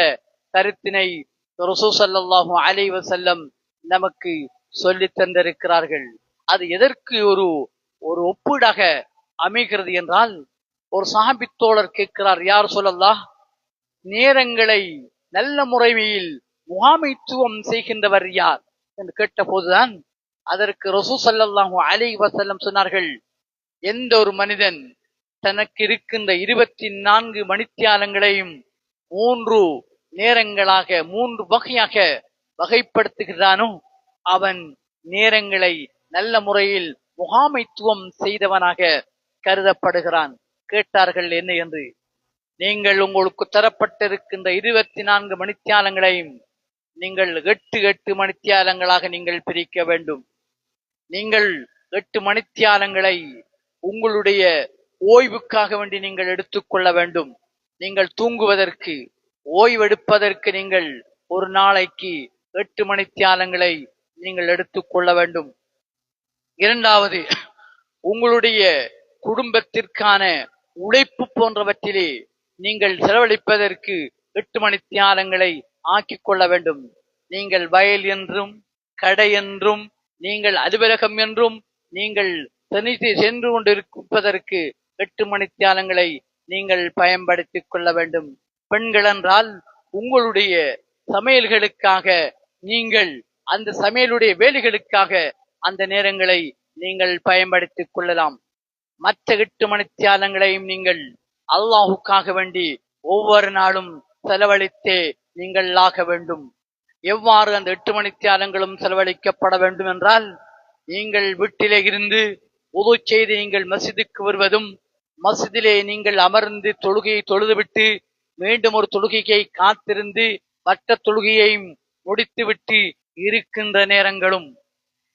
Speaker 1: கருத்தினை ரசூல் ஸல்லல்லாஹு அலைஹி வஸல்லம் நமக்கு சொல்லித் தந்திருக்கிறார்கள். அது எதற்கு ஒரு ஒப்பீடாக அமைகிறது என்றால், ஒரு சஹாபி தோழர் கேட்கிறார், யார் ஸல்லல்லாஹ், நேரங்களை நல்ல முறையில் முகாமைத்துவம் செய்கின்றவர் யார் என்று கேட்ட போதுதான் அதற்கு ரசூல் ஸல்லல்லாஹு அலைஹி வஸல்லம் சொன்னார்கள், எந்த ஒரு மனிதன் தனக்கு இருக்கின்ற 24 மணித்தியாலங்களையும் 3 நேரங்களாக 3 வகையாக வகைப்படுத்துகிறானோ அவன் நேரங்களை நல்ல முறையில் முகாமைத்துவம் செய்தவனாக கருதப்படுகிறான். கேட்டார்கள், என்ன என்று? நீங்கள் உங்களுக்கு தரப்பட்டிருக்கின்ற 24 மணித்தியாலங்களையும் நீங்கள் 8 மணித்தியாலங்களாக நீங்கள் பிரிக்க வேண்டும். நீங்கள் 8 மணித்தியாலங்களை உங்களுடைய ஓய்வுக்காக வேண்டி நீங்கள் எடுத்துக்கொள்ள வேண்டும். நீங்கள் தூங்குவதற்கு, ஓய்வெடுப்பதற்கு நீங்கள் ஒரு நாளைக்கு 8 மணித்தியாலங்களை நீங்கள் எடுத்துக்கொள்ள வேண்டும். இரண்டாவது, உங்களுடைய குடும்பத்திற்கான உழைப்பு போன்றவற்றிலே நீங்கள் செலவழிப்பதற்கு 8 மணித்தியாலங்களை ஆக்கிக் கொள்ள வேண்டும். நீங்கள் வயல் என்றும் கடை என்றும் நீங்கள் அலுவலகம் என்றும் நீங்கள் தனித்து சென்று கொண்டிருப்பதற்கு 8 மணித்தியாலங்களை நீங்கள் பயன்படுத்திக் கொள்ள வேண்டும். பெண்கள் என்றால் உங்களுடைய சமையல்களுக்காக நீங்கள் அந்த சமையலுடைய வேலைகளுக்காக அந்த நேரங்களை நீங்கள் பயன்படுத்திக் கொள்ளலாம். மற்ற 8 மணித்தியாலங்களையும் நீங்கள் அல்லாஹுக்காக வேண்டி ஒவ்வொரு நாளும் செலவழித்தே நீங்கள் ஆக வேண்டும். எவ்வாறு அந்த 8 மணித்தியாலங்களும் செலவழிக்கப்பட வேண்டும் என்றால், நீங்கள் வீட்டிலே இருந்து உது செய்து நீங்கள் மஸ்ஜிதுக்கு வருவதும், மஸ்ஜிதிலே நீங்கள் அமர்ந்து தொழுகையை தொழுதுவிட்டு மீண்டும் ஒரு தொழுகையை காத்திருந்து மற்ற தொழுகையையும் முடித்துவிட்டு இருக்கின்ற நேரங்களும்,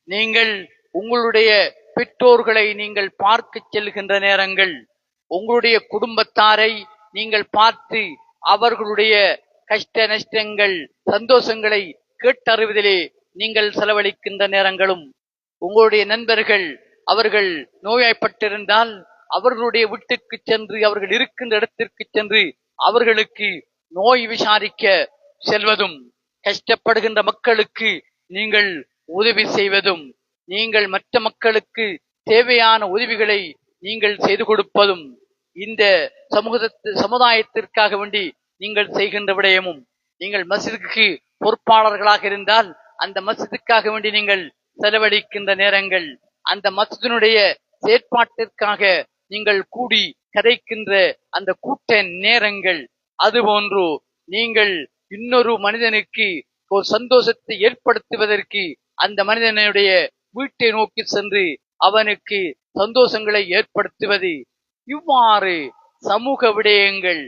Speaker 1: நீங்கள் உங்களுடைய பெற்றோர்களை நீங்கள் பார்க்க செல்கின்ற நேரங்கள், உங்களுடைய குடும்பத்தாரை நீங்கள் பார்த்து அவர்களுடைய கஷ்ட நஷ்டங்கள் சந்தோஷங்களை கேட்டறிவதிலே நீங்கள் செலவழிக்கின்ற நேரங்களும், உங்களுடைய நண்பர்கள் அவர்கள் நோய்வாய்ப்பட்டிருந்தால் அவர்களுடைய வீட்டுக்கு சென்று அவர்கள் இருக்கின்ற இடத்திற்கு சென்று அவர்களுக்கு நோய் விசாரிக்க செல்வதும், கஷ்டப்படுகின்ற மக்களுக்கு நீங்கள் உதவி செய்வதும், நீங்கள் மற்ற மக்களுக்கு தேவையான உதவிகளை நீங்கள் செய்து கொடுப்பதும், இந்த சமுதாயத்திற்காக வேண்டி நீங்கள் செய்கின்ற விடயமும், நீங்கள் மஸ்ஜிதுக்கு பொறுப்பாளர்களாக இருந்தால் அந்த மஸ்ஜிதுக்காக வேண்டி நீங்கள் செலவழிக்கின்ற நேரங்கள், அந்த மஸ்ஜிதினுடைய செயற்பாட்டிற்காக நீங்கள் கூடி கதைக்கின்ற அந்த கூட்ட நேரங்கள், அதுபோன்று நீங்கள் இன்னொரு மனிதனுக்கு ஒரு சந்தோஷத்தை ஏற்படுத்துவதற்கு அந்த மனிதனுடைய வீட்டை நோக்கி சென்று அவனுக்கு சந்தோஷங்களை ஏற்படுத்துவது, இவ்வாறு சமூக விடயங்கள்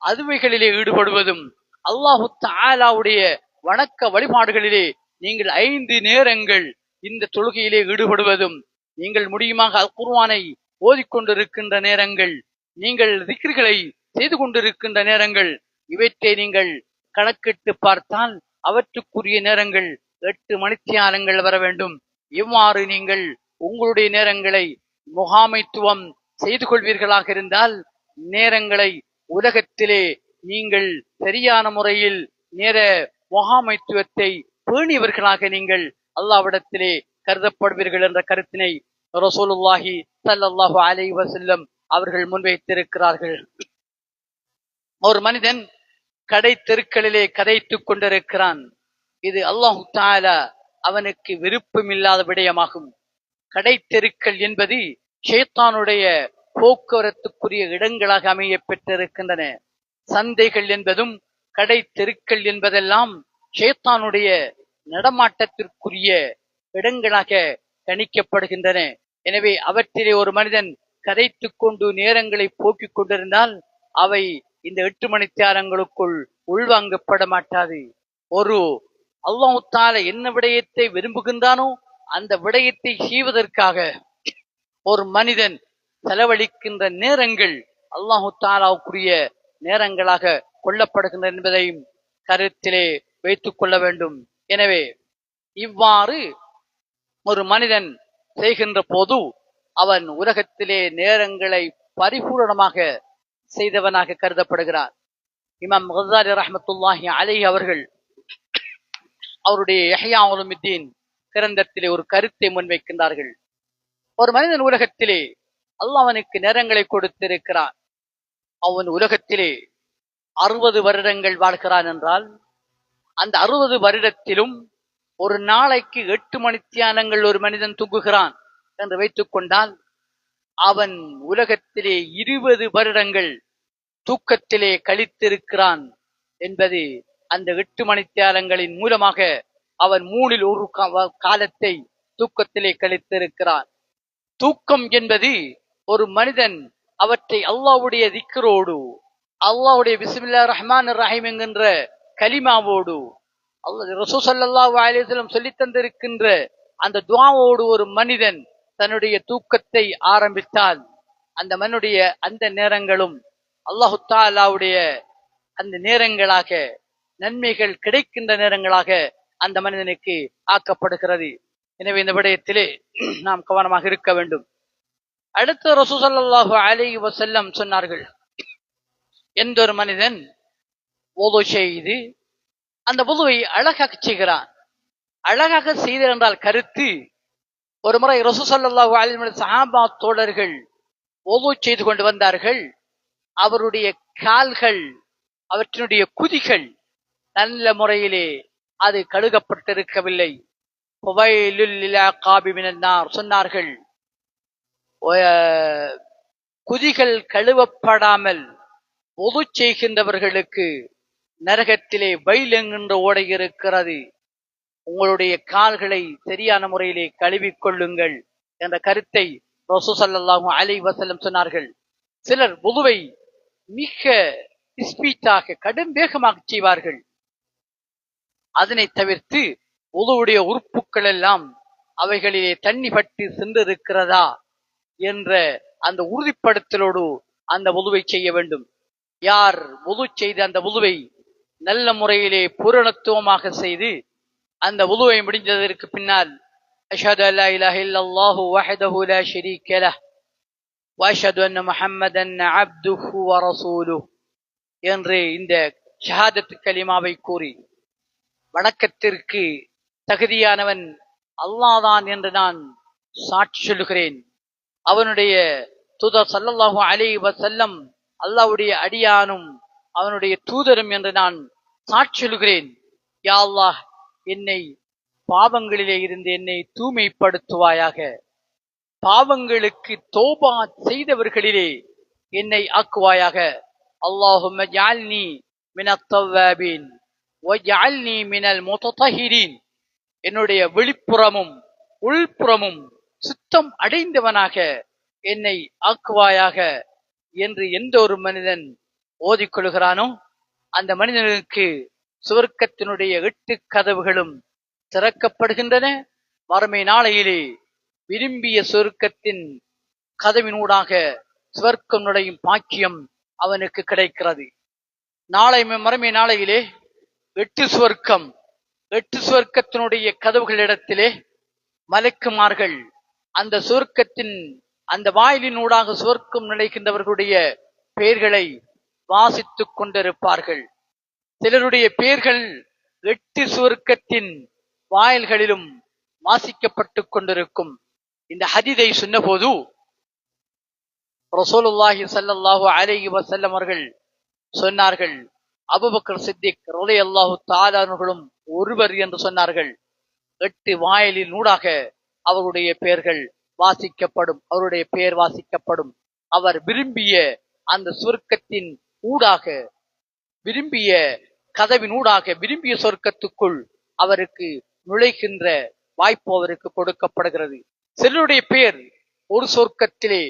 Speaker 1: அதுவைகளிலே ஈடுபடுவதும், அல்லாஹு தஆலாவுடைய வணக்க வழிபாடுகளிலே நீங்கள் 5 நேரங்கள் இந்த தொழுகையிலே ஈடுபடுவதும், நீங்கள் முடியுமாக அல் குர்ஆனை ஓதிக்கொண்டிருக்கின்ற நேரங்கள், நீங்கள் திக்ர்களை செய்து கொண்டிருக்கின்ற நேரங்கள், இவற்றை நீங்கள் கணக்கிட்டு பார்த்தால் அவற்றுக்குரிய நேரங்கள் 8 மணித்தியாலங்கள் வர வேண்டும். இவ்வாறு நீங்கள் உங்களுடைய நேரங்களை முகாமைத்துவம் செய்து கொள்வீர்களாக இருந்தால் நேரங்களை உலகத்திலே நீங்கள் சரியான முறையில் நேர முகாமைத்துவத்தை பேணியவர்களாக நீங்கள் அல்லாஹ்விடத்திலே கருதப்படுவீர்கள் என்ற கருத்தினை ரசூலுல்லாஹி ஸல்லல்லாஹு அலைஹி வஸல்லம் அவர்கள் முன்வைத்திருக்கிறார்கள். ஒரு மனிதன் கடை தெருக்களிலே கதைத்துக் கொண்டிருக்கிறான். இது அல்லாஹு தஆலா அவனுக்கு விருப்பமில்லாத விடயமாகும். கடை தெருக்கள் என்பது ஷைத்தானுடைய போக்குவரத்துக்குரிய இடங்களாக அமைய பெற்றிருக்கின்றன. சந்தைகள் என்பதும் கடை தெருக்கள் என்பதெல்லாம் ஷைத்தானுடைய நடமாட்டத்திற்குரிய இடங்களாக கணிக்கப்படுகின்றன. எனவே அவற்றிலே ஒரு மனிதன் கதைத்துக் கொண்டு நேரங்களை போக்கிக் கொண்டிருந்தால் அவை இந்த 8 மணித்தியாலங்களுக்குள் உள்வாங்கப்பட மாட்டாது. ஒரு அல்லாஹ் தஆலா என்ன விடயத்தை விரும்புகின்றானோ அந்த விடயத்தை செய்வதற்காக ஒரு மனிதன் செலவழிக்கின்ற நேரங்கள் அல்லாஹ் தஆலாவுக்குரிய நேரங்களாக கொள்ளப்படுகின்றன என்பதையும் கருத்திலே வைத்துக் கொள்ள வேண்டும். எனவே இவ்வாறு ஒரு மனிதன் செய்கின்ற போது அவன் உலகத்திலே நேரங்களை பரிபூரணமாக செய்தவனாக கருதப்படுகிறார். இமாம் கஸாலி ரஹ்மத்துல்லாஹி அலைஹி அவர்கள் அவருடைய யஹ்யா உலூமுத்தீன் கிரந்தத்திலே ஒரு கருத்தை முன்வைக்கின்றார்கள். ஒரு மனிதன் உலகத்திலே அல்லாஹ் அவனுக்கு நேரங்களை கொடுத்திருக்கிறான். அவன் உலகத்திலே 60 வருடங்கள் வாழ்கிறான் என்றால் அந்த 60 வருடத்திலும் ஒரு நாளைக்கு 8 மணித்தியாலங்கள் ஒரு மனிதன் தூங்குகிறான் என்று வைத்துக் கொண்டால் அவன் உலகத்திலே 20 வருடங்கள் தூக்கத்திலே கழித்திருக்கிறான் என்பது அந்த 8 மணித்தியாலங்களின் மூலமாக அவன் 3இல் 1 காலத்தை தூக்கத்திலே கழித்திருக்கிறான். தூக்கம் என்பது ஒரு மனிதன் அவற்றை அல்லாஹ்வுடைய திக்ரோடு அல்லாஹ்வுடைய பிஸ்மில்லாஹிர் ரஹ்மானிர் ரஹீம் என்கின்ற கலிமாவோடு ரசூல் ஸல்லல்லாஹு அலைஹி வஸல்லம் சொல்லித் தந்திருக்கின்ற அந்த துஆவோடு ஒரு மனிதன் தன்னுடைய தூக்கத்தை ஆரம்பித்தால் அந்த மனுடைய அந்த நேரங்களும் அல்லாஹ் தஆலாவுடைய அந்த நேரங்களாக நன்மைகள் கிடைக்கின்ற நேரங்களாக அந்த மனிதனுக்கு ஆக்கப்படுகிறது. எனவே இந்த விடயத்திலே நாம் கவனமாக இருக்க வேண்டும். அடுத்த ரசூல் ஸல்லல்லாஹு அலைஹி வஸல்லம் சொன்னார்கள், எந்த ஒரு மனிதன் வுது செய்து அந்த வுதுவை அழகாக செய்கிறான். அழகாக செய்தல் என்றால் கருத்து, ஒரு முறை ரசூல் ஸல்லல்லாஹு அலைஹி வஸல்லம் சஹாபா தோழர்கள் வுது செய்து கொண்டு வந்தார்கள். அவருடைய கால்கள் அவற்றினுடைய குதிகள் நல்ல முறையிலே அது கழுகப்பட்டிருக்கவில்லை. சொன்னார்கள், குதிகள் கழுவப்படாமல் வுது செய்கின்றவர்களுக்கு நரகத்திலே வைல் என்கின்ற ஓடை இருக்கிறது. உங்களுடைய கால்களை சரியான முறையிலே கழுவிக் கொள்ளுங்கள் என்ற கருத்தை ரசூல் ஸல்லல்லாஹு அலைஹி வஸல்லம் சொன்னார்கள். சிலர் வுதுவை மிக ஸ்பீட்டாக கடும் வேகமாக செய்வார்கள். அதனை தவிர்த்து வுதுவுடைய உறுப்புகள் எல்லாம் அவைகளிலே தண்ணி பட்டு சென்றிருக்கிறதா என்ற அந்த உறுதிப்படுத்தலோடு அந்த வுதுவை செய்ய வேண்டும். யார் வுது செய்த அந்த வுதுவை நல்ல முறையிலே பூரணத்துவமாக செய்து அந்த வுதுவை முடிந்ததற்கு பின்னால் அஷ்ஹது அல்லா இலாஹ இல்லல்லாஹு வஹ்தஹு லா ஷரீக லஹ் வ அஷ்ஹது அன்ன முஹம்மதன் அப்துஹு வ ரசூலுஹு என்று இந்த ஷஹாதத் கலிமாவை கூறி வணக்கத்திற்கு தகுதியானவன் அல்லாஹ்தான் என்று நான் சாட்சி சொல்கிறேன், அவனுடைய தூதர் ஸல்லல்லாஹு அலைஹி வஸல்லம் அல்லாஹ்வுடைய அடியானும் அவனுடைய தூதரும் என்று நான் சாட்சி சொல்கிறேன். யா அல்லாஹ், என்னை பாவங்களிலே இருந்து என்னை தூய்மைப்படுத்துவாயாக, பாவங்களுக்கு தௌபா செய்தவர்களிலே என்னை ஆக்குவாயாக. அல்லாஹும்ம ஜஅல்னி மினத் தவ்வாபீன் வஜஅல்னி மினல் முத்தஹிரீன், என்னுடைய வெளிப்புறமும் உள்புறமும் சுத்தம் அடைந்தவனாக என்னை ஆக்குவாயாக என்று எந்த ஒரு மனிதன் ஓதிக்கொள்கிறானோ அந்த மனிதனுக்கு சுவர்க்கத்தினுடைய 8 கதவுகளும் திறக்கப்படுகின்றன. மறுமை நாளையிலே விரும்பிய சுவர்க்கத்தின் கதவினூடாக சுவர்க்கம் நுழையும் பாக்கியம் அவனுக்கு கிடைக்கிறது. நாளை மறுமை நாளையிலே 8 சுவர்க்கத்தினுடைய கதவுகளிடத்திலே மலக்குமார்கள் அந்த சுவர்க்கத்தின் அந்த வாயிலினூடாக சுவர்க்கம் நுழைகின்றவர்களுடைய பெயர்களை வாசித்துக் கொண்டிருப்பார்கள். சிலருடைய பெயர்கள் 8 சுவர்க்கத்தின் வாயில்களிலும் வாசிக்கப்பட்டுக் கொண்டிருக்கும். இந்த ஹதீதை சொன்னபோது ரசூலுல்லாஹி ஸல்லல்லாஹு அலைஹி வஸல்லம் அவர்கள் சொன்னார்கள், அபூபக்கர் சித்திக் ரலியல்லாஹு தஆலா அவர்களும் ஒருவர் என்று சொன்னார்கள். 8 வாயிலின் ஊடாக அவருடைய பெயர்கள் வாசிக்கப்படும், அவருடைய பெயர் வாசிக்கப்படும். அவர் விரும்பிய அந்த சுவர்க்கத்தின் ஊடாக, விரும்பிய கதவின் ஊடாக, விரும்பிய சொர்க்கத்துக்குள் அவருக்கு நுழைகின்ற வாய்ப்பு அவருக்கு கொடுக்கப்படுகிறது. சிலருடைய பெயர் ஒரு சொர்க்கத்திலே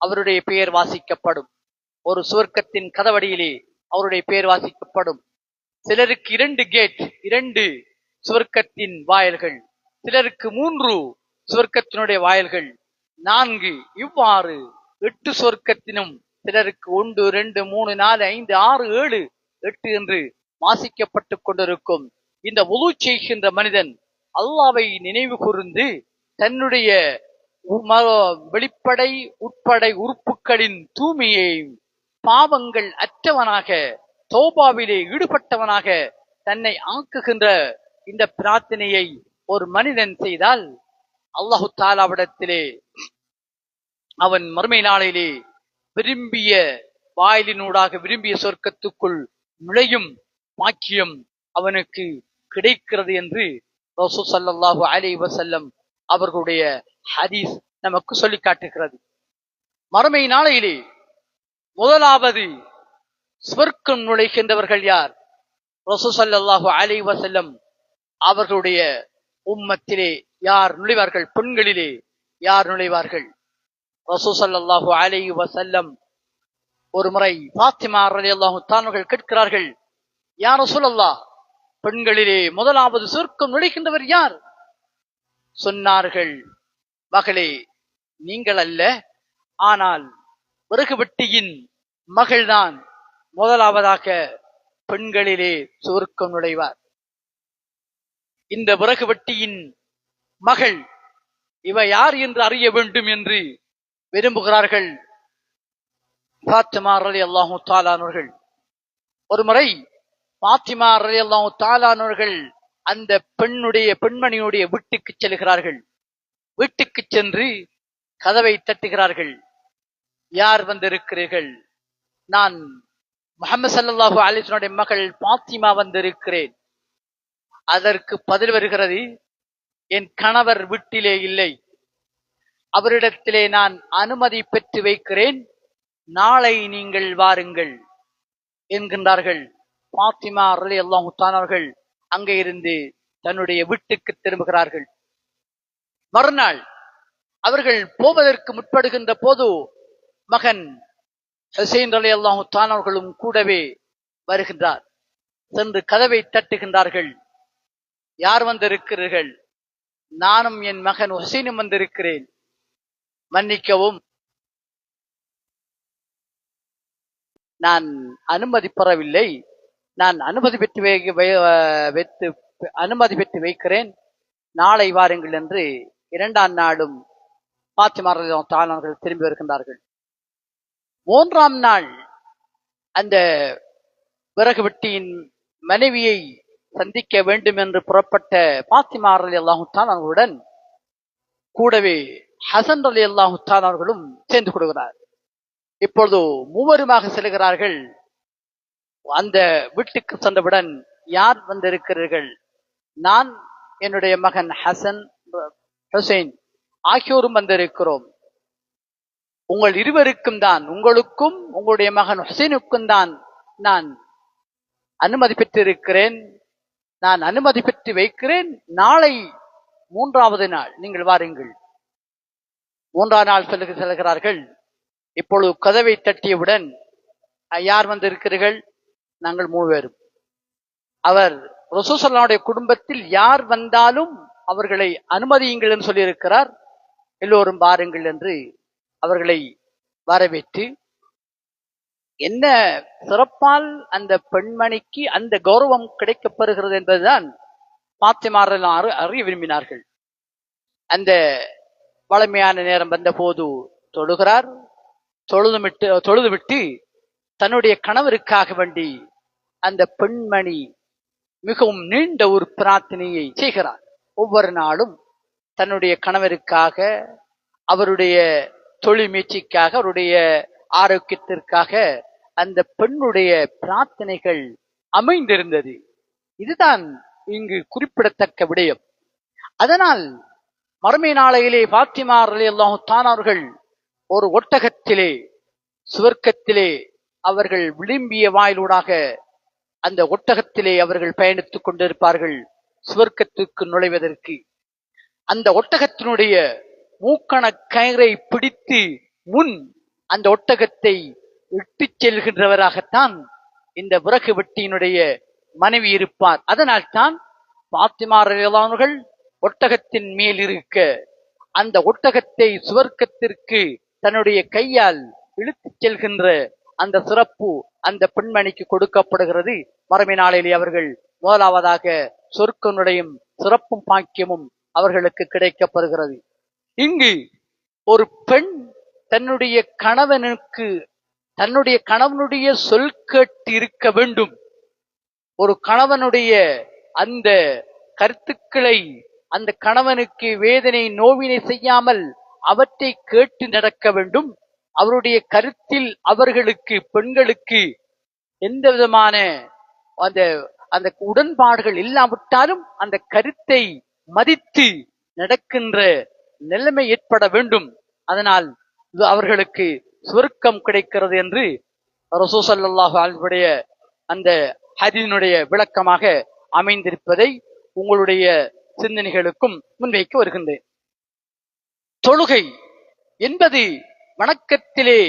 Speaker 1: அவருடைய பெயர் வாசிக்கப்படும், ஒரு சுவர்க்கத்தின் கதவடியிலே அவருடைய பெயர் வாசிக்கப்படும். சிலருக்கு 2 கேட், 2 சுவர்க்கத்தின் வாயில்கள், சிலருக்கு 3 சுவர்க்கத்தினுடைய வாயில்கள், 4, இவ்வாறு 8 சுவர்க்கத்தினும் சிலருக்கு 1, 2, 3, 4, 5, 6, 7, 8 என்று வாசிக்கப்பட்டுக் கொண்டிருக்கும். இந்த வுது செய்கின்ற மனிதன் அல்லாஹ்வை நினைவு கூர்ந்து தன்னுடைய வெளிப்படை உட்படை உறுப்புகளின் தூய்மையை, பாவங்கள் அற்றவனாக, தௌபாவிலே ஈடுபட்டவனாக தன்னை ஆக்குகின்ற இந்த பிரார்த்தனையை ஒரு மனிதன் செய்தால் அல்லாஹு தஆலாவிடத்திலே அவன் மறுமை நாளிலே விரும்பிய வாயிலினூடாக விரும்பிய சொர்க்கத்துக்குள் நுழையும் பாக்கியம் அவனுக்கு கிடைக்கிறது என்று ரசூல் ஸல்லல்லாஹு அலைஹி வஸல்லம் அவர்களுடைய ஹதீஸ் நமக்கு சொல்லி காட்டுகிறது. மறுமை நாளையிலே முதலாவது சொர்க்கம் நுழைகின்றவர்கள் யார்? ரசூல் ஸல்லல்லாஹு அலைஹி வஸல்லம் அவர்களுடைய உம்மத்திலே யார் நுழைவார்கள்? பெண்களிலே யார் நுழைவார்கள்? ரசூல் ஸல்லல்லாஹு அலைஹி வஸல்லம் ஒரு முறை ஃபாத்திமா ரலியல்லாஹு தஆலா அவர்கள் கேட்கிறார்கள், யா ரசூலல்லாஹ், பெண்களிலே முதலாவது சொர்க்கம் நுழைகின்றவர் யார்? சொன்னார்கள், மகளே, நீங்கள் அல்ல, ஆனால் விறகு வெட்டியின் மகள்தான் முதலாவதாக பெண்களிலே சொர்க்கம் நுழைவார். இந்த விறகு வெட்டியின் மகள் இவ யார் என்று அறிய வேண்டும் என்று விரும்புகிறார்கள் ஃபாத்திமா ரலியல்லாஹு தஆலா அவர்கள். ஒரு முறை ஃபாத்திமா ரலியல்லாஹு தஆலா அவர்கள் அந்த பெண்மணியுடைய வீட்டுக்கு செல்கிறார்கள். வீட்டுக்கு சென்று கதவை தட்டுகிறார்கள். யார் வந்திருக்கிறீர்கள்? நான் முஹம்மது ஸல்லல்லாஹு அலைஹி வஸல்லம் மகள் ஃபாத்திமா வந்திருக்கிறேன். அதற்கு பதில் வருகிறது, என் கணவர் வீட்டிலே இல்லை, அவரிடத்திலே நான் அனுமதி பெற்று வைக்கிறேன், நாளை நீங்கள் வாருங்கள் என்கின்றார்கள். ஃபாத்திமா ரலியல்லாஹு தஆலா அவர்கள் அங்கே இருந்து தன்னுடைய வீட்டுக்கு திரும்புகிறார்கள். மறுநாள் அவர்கள் போவதற்கு முற்படுகின்ற போது மகன் ஹுசைன் ரலியல்லாஹு தஆலா அவர்களும் கூடவே வருகின்றார். சென்று கதவை தட்டுகின்றார்கள். யார் வந்திருக்கிறீர்கள்? நானும் என் மகன் ஹுசைனும் வந்திருக்கிறேன், மன்னிக்கவும், நான் அனுமதி பெறவில்லை, நான் அனுமதி பெற்று வைக்கிறேன், நாளை வாருங்கள் என்று 2ஆம் நாளும் ஃபாத்திமா ரலியல்லாஹு தஆலா அவர்கள் திரும்பி வருகின்றார்கள். 3ஆம் நாள் அந்த விறகு வெட்டியின் மனைவியை சந்திக்க வேண்டும் என்று புறப்பட்ட ஃபாத்திமா ரலியல்லாஹு தஆலா அவர்களுடன் கூடவே ஹசன் ரலியல்லாஹு தஆலா அவர்களும் சேர்ந்து கொள்கிறார். இப்பொழுது மூவருமாக செல்கிறார்கள். அந்த வீட்டுக்கு சென்றவுடன், யார் வந்திருக்கிறீர்கள்? நான், என்னுடைய மகன் ஹசன், ஹுசைன் ஆகியோரும் வந்திருக்கிறோம். உங்கள் இருவருக்கும் தான், உங்களுக்கும் உங்களுடைய மகன் ஹுசைனுக்கும் தான் நான் அனுமதி பெற்றிருக்கிறேன், நான் அனுமதி பெற்று வைக்கிறேன், நாளை 3வது நாள் நீங்கள் வாருங்கள். 3ஆம் நாள் செல்கிறார்கள். இப்பொழுது கதவை தட்டியவுடன், யார் வந்திருக்கிறீர்கள்? நாங்கள் 3 பேரும். அவர் ரசூல் ஸல்லல்லாஹு குடும்பத்தில் யார் வந்தாலும் அவர்களை அனுமதியுங்கள் என்று சொல்லியிருக்கிறார். எல்லோரும் வாருங்கள் என்று அவர்களை வரவேற்று, என்ன சிறப்பால் அந்த பெண்மணிக்கு அந்த கௌரவம் கிடைக்கப்பெறுகிறது என்பதுதான் ஃபாத்திமா அறிய விரும்பினார்கள். அந்த வளமையான நேரம் வந்த போது தொழுகிறார். தொழுதுவிட்டு தன்னுடைய கணவருக்காக வேண்டி அந்த பெண்மணி மிகவும் நீண்ட ஒரு பிரார்த்தனையை செய்கிறார். ஒவ்வொரு நாளும் தன்னுடைய கணவருக்காக, அவருடைய தொழில் முயற்சிக்காக, அவருடைய ஆரோக்கியத்திற்காக அந்த பெண்ணுடைய பிரார்த்தனைகள் அமைந்திருந்தது. இதுதான் இங்கு குறிப்பிடத்தக்க விடயம். அதனால் மறுமை நாளையிலே பாத்திமா ரலியல்லாஹு தஆலா அவர்கள் ஒரு ஒட்டகத்திலே சுவர்க்கத்திலே அவர்கள் விளிம்பிய வாயிலூடாக அந்த ஒட்டகத்திலே அவர்கள் பயணித்துக் கொண்டிருப்பார்கள் சுவர்க்கத்துக்கு நுழைவதற்கு. அந்த ஒட்டகத்தினுடைய மூக்கண கயிறை பிடித்து முன் அந்த ஒட்டகத்தை இட்டுச் செல்கின்றவராகத்தான் இந்த விறகு வெட்டியினுடைய மனைவி இருப்பார். அதனால் தான் பாத்திமா ரலியல்லாஹு அவர்கள் ஒட்டகத்தின் மேல் இருக்க அந்த ஒட்டகத்தை சுவர்க்கத்திற்கு தன்னுடைய கையால் இழுத்துச் செல்கின்ற அந்த சிறப்பு அந்த பெண்மணிக்கு கொடுக்கப்படுகிறது. மறுமை நாளிலே அவர்கள் முதலாவதாக சொர்க்கனுடைய சிறப்பும் பாக்கியமும் அவர்களுக்கு கிடைக்கப்படுகிறது. இங்கு ஒரு பெண் தன்னுடைய கணவனுடைய சொல் கேட்டு இருக்க வேண்டும். ஒரு கணவனுடைய அந்த கருத்துக்களை அந்த கணவனுக்கு வேதனை நோவினை செய்யாமல் அவற்றை கேட்டு நடக்க வேண்டும். அவருடைய கருத்தில் அவர்களுக்கு பெண்களுக்கு எந்த விதமான அந்த உடன்பாடுகள் இல்லாவிட்டாலும் அந்த கருத்தை மதித்து நடக்கின்ற நிலைமை ஏற்பட வேண்டும். அதனால் அவர்களுக்கு சுவர்க்கம் கிடைக்கிறது என்று ரசூல் ஸல்லல்லாஹு அலைஹி வஸல்லம் அந்த ஹதீஸினுடைய விளக்கமாக அமைந்திருப்பதை உங்களுடைய சிந்தனைகளுக்கும் முன்வைக்க வருகின்றேன். தொழுகை என்பது வணக்கத்திலே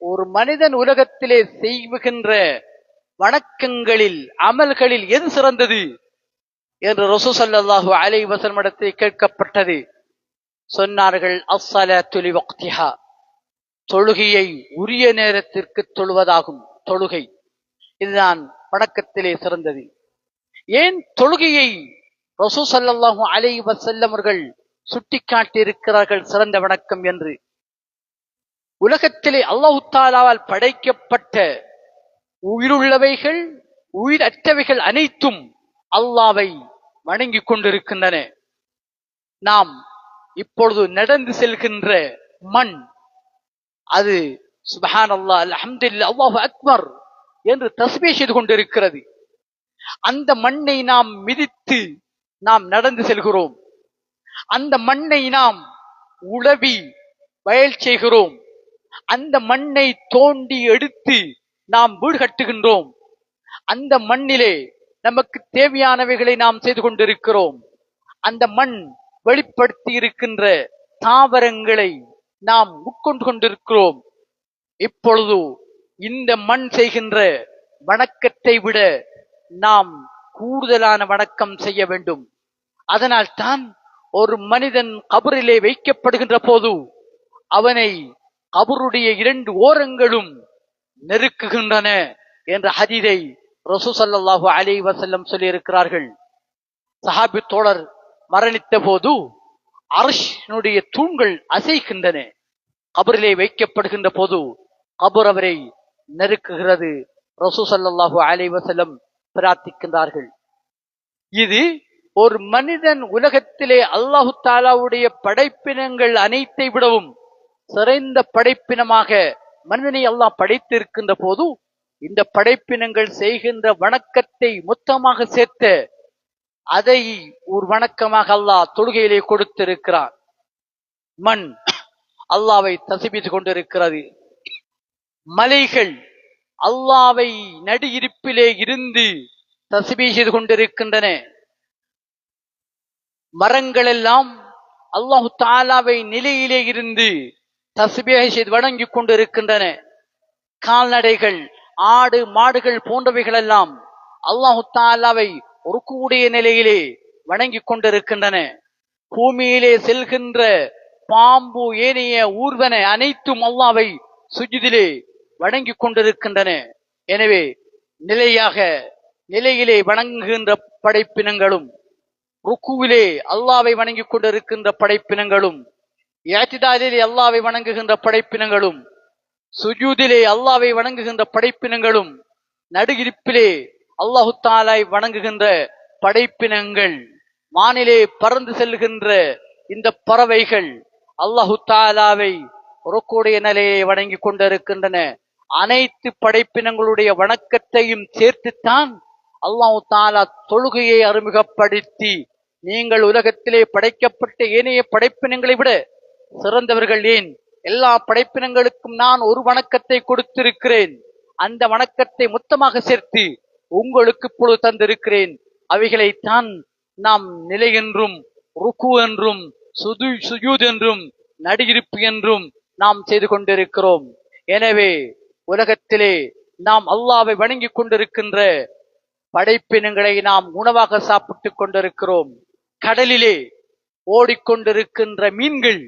Speaker 1: ஒரு மனிதன் உலகத்திலே செய்கின்ற வணக்கங்களில் அமல்களில் எது சிறந்தது என்று ரசூல் ஸல்லல்லாஹு அலைஹி வஸல்லம் இடத்தில் கேட்கப்பட்டது. சொன்னார்கள், அஸ்ஸலாத்து லிவக்திஹா, தொழுகையை உரிய நேரத்திற்கு தொழுவதாகும். தொழுகை இதுதான் வணக்கத்திலே சிறந்தது. ஏன் தொழுகையை ரசூல் ஸல்லல்லாஹு அலைஹி வஸல்லம் அவர்கள் சுட்டிக்காட்டி இருக்கிறார்கள் சிறந்த வணக்கம் என்று? உலகத்திலே அல்லாஹ் தஆலாவால் படைக்கப்பட்ட உயிருள்ளவைகள் உயிரற்றவைகள் அனைத்தும் அல்லாஹ்வை வணங்கிக் கொண்டிருக்கின்றன. நாம் இப்பொழுது நடந்து செல்கின்ற மண், அது சுப்ஹானல்லாஹ், அல்ஹம்துலில்லாஹ், அல்லாஹு அக்பர் என்று தஸ்பீஹ் செய்து கொண்டிருக்கிறது. அந்த மண்ணை நாம் மிதித்து நாம் நடந்து செல்கிறோம். அந்த மண்ணை நாம் உழவி வயல் செய்கிறோம். அந்த மண்ணை தோண்டி எடுத்து நாம் வீடு கட்டுகின்றோம். அந்த மண்ணிலே நமக்கு தேவையானவைகளை நாம் செய்து கொண்டிருக்கிறோம். அந்த மண் வெளிப்படுத்தி இருக்கின்ற தாவரங்களை நாம் உட்கொண்டு கொண்டிருக்கிறோம். இப்பொழுது இந்த மண் செய்கின்ற வணக்கத்தை விட நாம் கூடுதலான வணக்கம் செய்ய வேண்டும். அதனால் தான் ஒரு மனிதன் கபரிலே வைக்கப்படுகின்ற போது அவனை கபருடைய 2 ஓரங்களும் நெருக்குகின்றன என்ற ஹதீஸை ரசூல் ஸல்லல்லாஹு அலைஹி வஸல்லம் சொல்லி இருக்கிறார்கள். சஹாபி தோழர் மரணித்த போது அர்ஷினுடைய தூண்கள் அசைக்கின்றன. கபரிலே வைக்கப்படுகின்ற போது கபர் அவரை நெருக்குகிறது. ரசூல் ஸல்லல்லாஹு அலைஹி வஸல்லம் பிரார்த்திக்கின்றார்கள். இது ஒரு மனிதன் உலகத்திலே அல்லாஹு தஆலாவுடைய படைப்பினங்கள் அனைத்தை விடவும் சிறந்த படைப்பினமாக மனிதனை அல்லாஹ் படைத்திருக்கின்ற போது இந்த படைப்பினங்கள் செய்கின்ற வணக்கத்தை மொத்தமாக சேர்த்த அதை ஒரு வணக்கமாக அல்லாஹ் தொழுகையிலே கொடுத்திருக்கிறான். மண் அல்லாஹ்வை தஸ்பீஹ் கொண்டிருக்கிறது. மலைகள் அல்லாஹ்வை நடு இருப்பிலே இருந்து தஸ்பீஹ் செய்து கொண்டிருக்கின்றன. மரங்கள் எல்லாம் அல்லாஹு தஆலாவை நிலையிலே இருந்து தஸ்பீஹ் செய்து வணங்கிக் கொண்டிருக்கின்றன. கால்நடைகள், ஆடு மாடுகள் போன்றவைகள் எல்லாம் அல்லாஹு தஆலாவை ருக்குவுடைய நிலையிலே வணங்கிக் கொண்டிருக்கின்றன. பூமியிலே செல்கின்ற பாம்பு ஏனைய ஊர்வன அனைத்தும் அல்லாஹ்வை சுஜூதிலே வணங்கிக் கொண்டிருக்கின்றன. எனவே நிலையிலே வணங்குகின்ற படைப்பினங்களும், ருக்குவிலே அல்லாஹ்வை வணங்கிக் கொண்டிருக்கின்ற படைப்பினங்களும், இஅ்திதாலிலே அல்லாஹ்வை வணங்குகின்ற படைப்பினங்களும், சுஜூதிலே அல்லாவை வணங்குகின்ற படைப்பினங்களும் நடுகிரிப்பிலே அல்லாஹு தாலாவை வணங்குகின்ற படைப்பினங்கள், வானிலே பறந்து செல்கின்ற இந்த பறவைகள் அல்லாஹு தாலாவை ருக்குடைய நிலையை வணங்கி கொண்டிருக்கின்றன. அனைத்து படைப்பினங்களுடைய வணக்கத்தையும் சேர்த்துத்தான் அல்லாஹு தாலா தொழுகையை அறிமுகப்படுத்தி, நீங்கள் உலகத்திலே படைக்கப்பட்ட ஏனைய படைப்பினங்களை விட சிறந்தவர்கள் ஏன், எல்லா படைப்பினங்களுக்கும் நான் ஒரு வணக்கத்தை கொடுத்திருக்கிறேன், அந்த வணக்கத்தை மொத்தமாக சேர்த்து உங்களுக்கு இப்பொழுது தந்திருக்கிறேன். அவைகளைத்தான் நாம் நிலை என்றும் ருக்கு என்றும் சுஜூத் என்றும் நடுகிருப்பு என்றும் நாம் செய்து கொண்டிருக்கிறோம். எனவே உலகத்திலே நாம் அல்லாவை வணங்கி கொண்டிருக்கின்ற படைப்பினங்களை நாம் உணவாக சாப்பிட்டுக் கொண்டிருக்கிறோம். கடலிலே ஓடிக்கொண்டிருக்கின்ற மீன்கள்,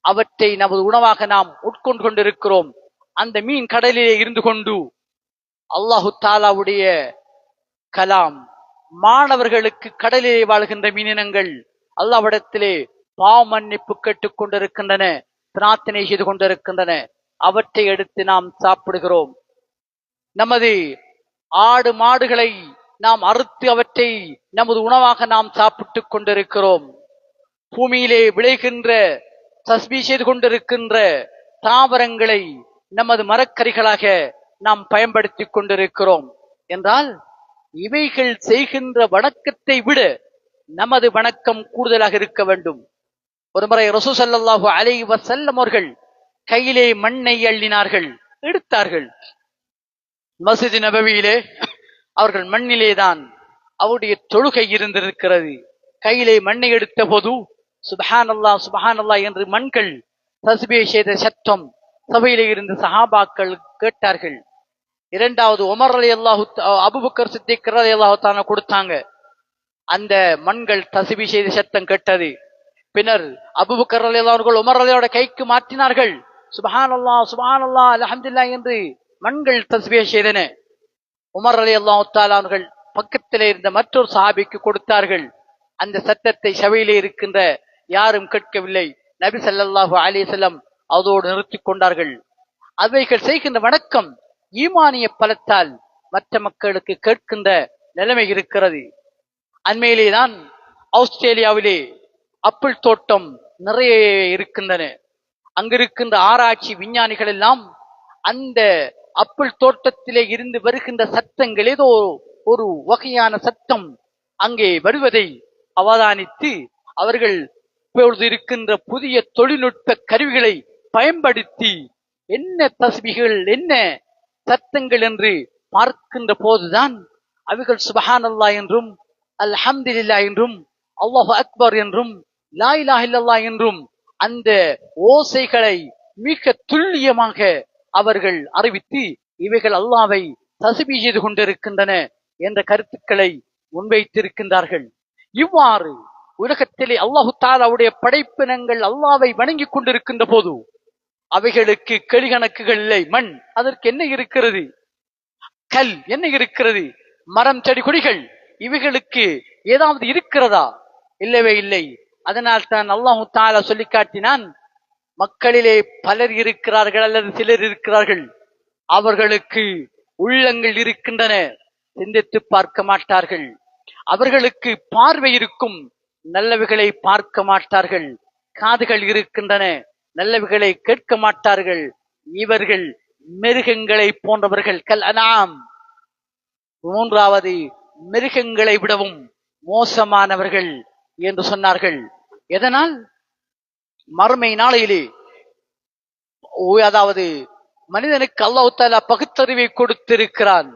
Speaker 1: அவற்றை நமது உணவாக நாம் உட்கொண்டு கொண்டிருக்கிறோம். அந்த மீன் கடலிலே இருந்து கொண்டு அல்லாஹு தாலாவுடைய கலாம், மாணவர்களுக்கு கடலிலே வாழ்கின்ற மீனினங்கள் அல்லாஹ்விடத்திலே பாவ மன்னிப்பு கேட்டுக் கொண்டிருக்கின்றன, பிரார்த்தனை செய்து கொண்டிருக்கின்றன. அவற்றை எடுத்து நாம் சாப்பிடுகிறோம். நமது ஆடு மாடுகளை நாம் அறுத்து அவற்றை நமது உணவாக நாம் சாப்பிட்டுக் கொண்டிருக்கிறோம். பூமியிலே விளைகின்ற தஸ்பீ செய்து கொண்டிருக்கின்ற தாவரங்களை நமது மரக்கறிகளாக நாம் பயன்படுத்திக் கொண்டிருக்கிறோம். என்றால் இவைகள் செய்கின்ற வணக்கத்தை விட நமது வணக்கம் கூடுதலாக இருக்க வேண்டும். ஒருமுறை ரசூல் ஸல்லல்லாஹு அலைஹி வஸல்லம் அவர்கள் கையிலே மண்ணை அள்ளினார்கள், எடுத்தார்கள். மஸ்ஜித் நபவியிலே அவர்கள் மண்ணிலேதான் அவருடைய தொழுகை இருந்திருக்கிறது. கையிலே மண்ணை எடுத்த போது சுப்ஹானல்லாஹ் சுப்ஹானல்லாஹ் என்று மண்கள் தஸ்பீஹ் செய்த சத்தம் சபையிலே இருந்து சஹாபாக்கள் கேட்டார்கள். இரண்டாவது உமர் ரலியல்லாஹு அபூபக்கர் சித்திக் ரலியல்லாஹு தஆலா கொடுத்தாங்க. அந்த மண்கள் தஸ்பீஹ் செய்த சத்தம் கேட்டது. பின்னர் அபூபக்கர் ரலியல்லாஹு அவர்கள் உமர் ரலியோட கைக்கு மாற்றினார்கள். சுப்ஹானல்லாஹ் சுப்ஹானல்லாஹ் அல்ஹம்துலில்லாஹ் என்று மண்கள் தஸ்பீஹ் செய்தன. உமர் ரலியல்லாஹு தஆலா அவர்கள் பக்கத்திலே இருந்த மற்றொரு சஹாபிக்கு கொடுத்தார்கள். அந்த சத்தத்தை சபையிலே இருக்கின்ற யாரும் கேட்கவில்லை. நபி ஸல்லல்லாஹு அலைஹி வஸல்லம் அதோடு நிறுத்திக் கொண்டார்கள். அவைகள் செய்கின்ற வணக்கம் ஈமானிய பலத்தால் மற்ற மக்களுக்கு கேட்கின்ற நிலைமை இருக்கிறது. அண்மையிலேதான் ஆஸ்திரேலியாவிலே அப்பிள் தோட்டம் நிறைய இருக்கின்றன. அங்கிருக்கின்ற ஆராய்ச்சி விஞ்ஞானிகள் எல்லாம் அந்த அப்பிள் தோட்டத்திலே இருந்து வருகின்ற சத்தங்கள், ஏதோ ஒரு வகையான சத்தம் அங்கே வருவதை அவதானித்து அவர்கள் இப்பொழுது இருக்கின்ற புதிய தொழில்நுட்ப கருவிகளை பயன்படுத்தி என்ன தஸ்பீகள் என்ன சத்தங்கள் என்று பார்க்கின்ற போதுதான் அவைகள் சுப்ஹானல்லாஹ் என்றும் அல்ஹம்துலில்லாஹ் என்றும் அல்லாஹு அக்பர் என்றும் லா இலாஹ இல்லல்லாஹ் என்றும் அந்த ஓசைகளை மிக துல்லியமாக அவர்கள் அறிவித்து இவைகள் அல்லாஹ்வை தஸ்பீஹ் செய்து கொண்டிருக்கின்றன என்ற கருத்துக்களை முன்வைத்திருக்கின்றார்கள். இவ்வாறு உலகத்திலே அல்லாஹு தஆலாவுடைய படைப்பினங்கள் அல்லாஹ்வை வணங்கி கொண்டிருக்கின்ற போது அவைகளுக்கு கெளிகணக்குகள் இல்லை. மண் அதற்கு என்ன இருக்கிறது, கல் என்ன இருக்கிறது, மரம் செடி கொடிகள் இவைகளுக்கு ஏதாவது இருக்கிறதா? இல்லவே இல்லை. அதனால் தான் அல்லாஹு தஆலா சொல்லி காட்டினான், மக்களிலே பலர் இருக்கிறார்கள் அல்லது சிலர் இருக்கிறார்கள், அவர்களுக்கு உள்ளங்கள் இருக்கின்றன, சிந்தித்து பார்க்க மாட்டார்கள். அவர்களுக்கு பார்வை இருக்கும், நல்லவைகளை பார்க்க மாட்டார்கள். காதுகள் இருக்கின்றன, நல்லவைகளை கேட்க மாட்டார்கள். இவர்கள் மிருகங்களை போன்றவர்கள், கல் அனாம். மூன்றாவது, மிருகங்களை விடவும் மோசமானவர்கள் என்று சொன்னார்கள். எதனால்? மறுமை நாளையிலே, அதாவது மனிதனுக்கு அல்லாஹ் தஆலா பகுத்தறிவை கொடுத்திருக்கிறான்.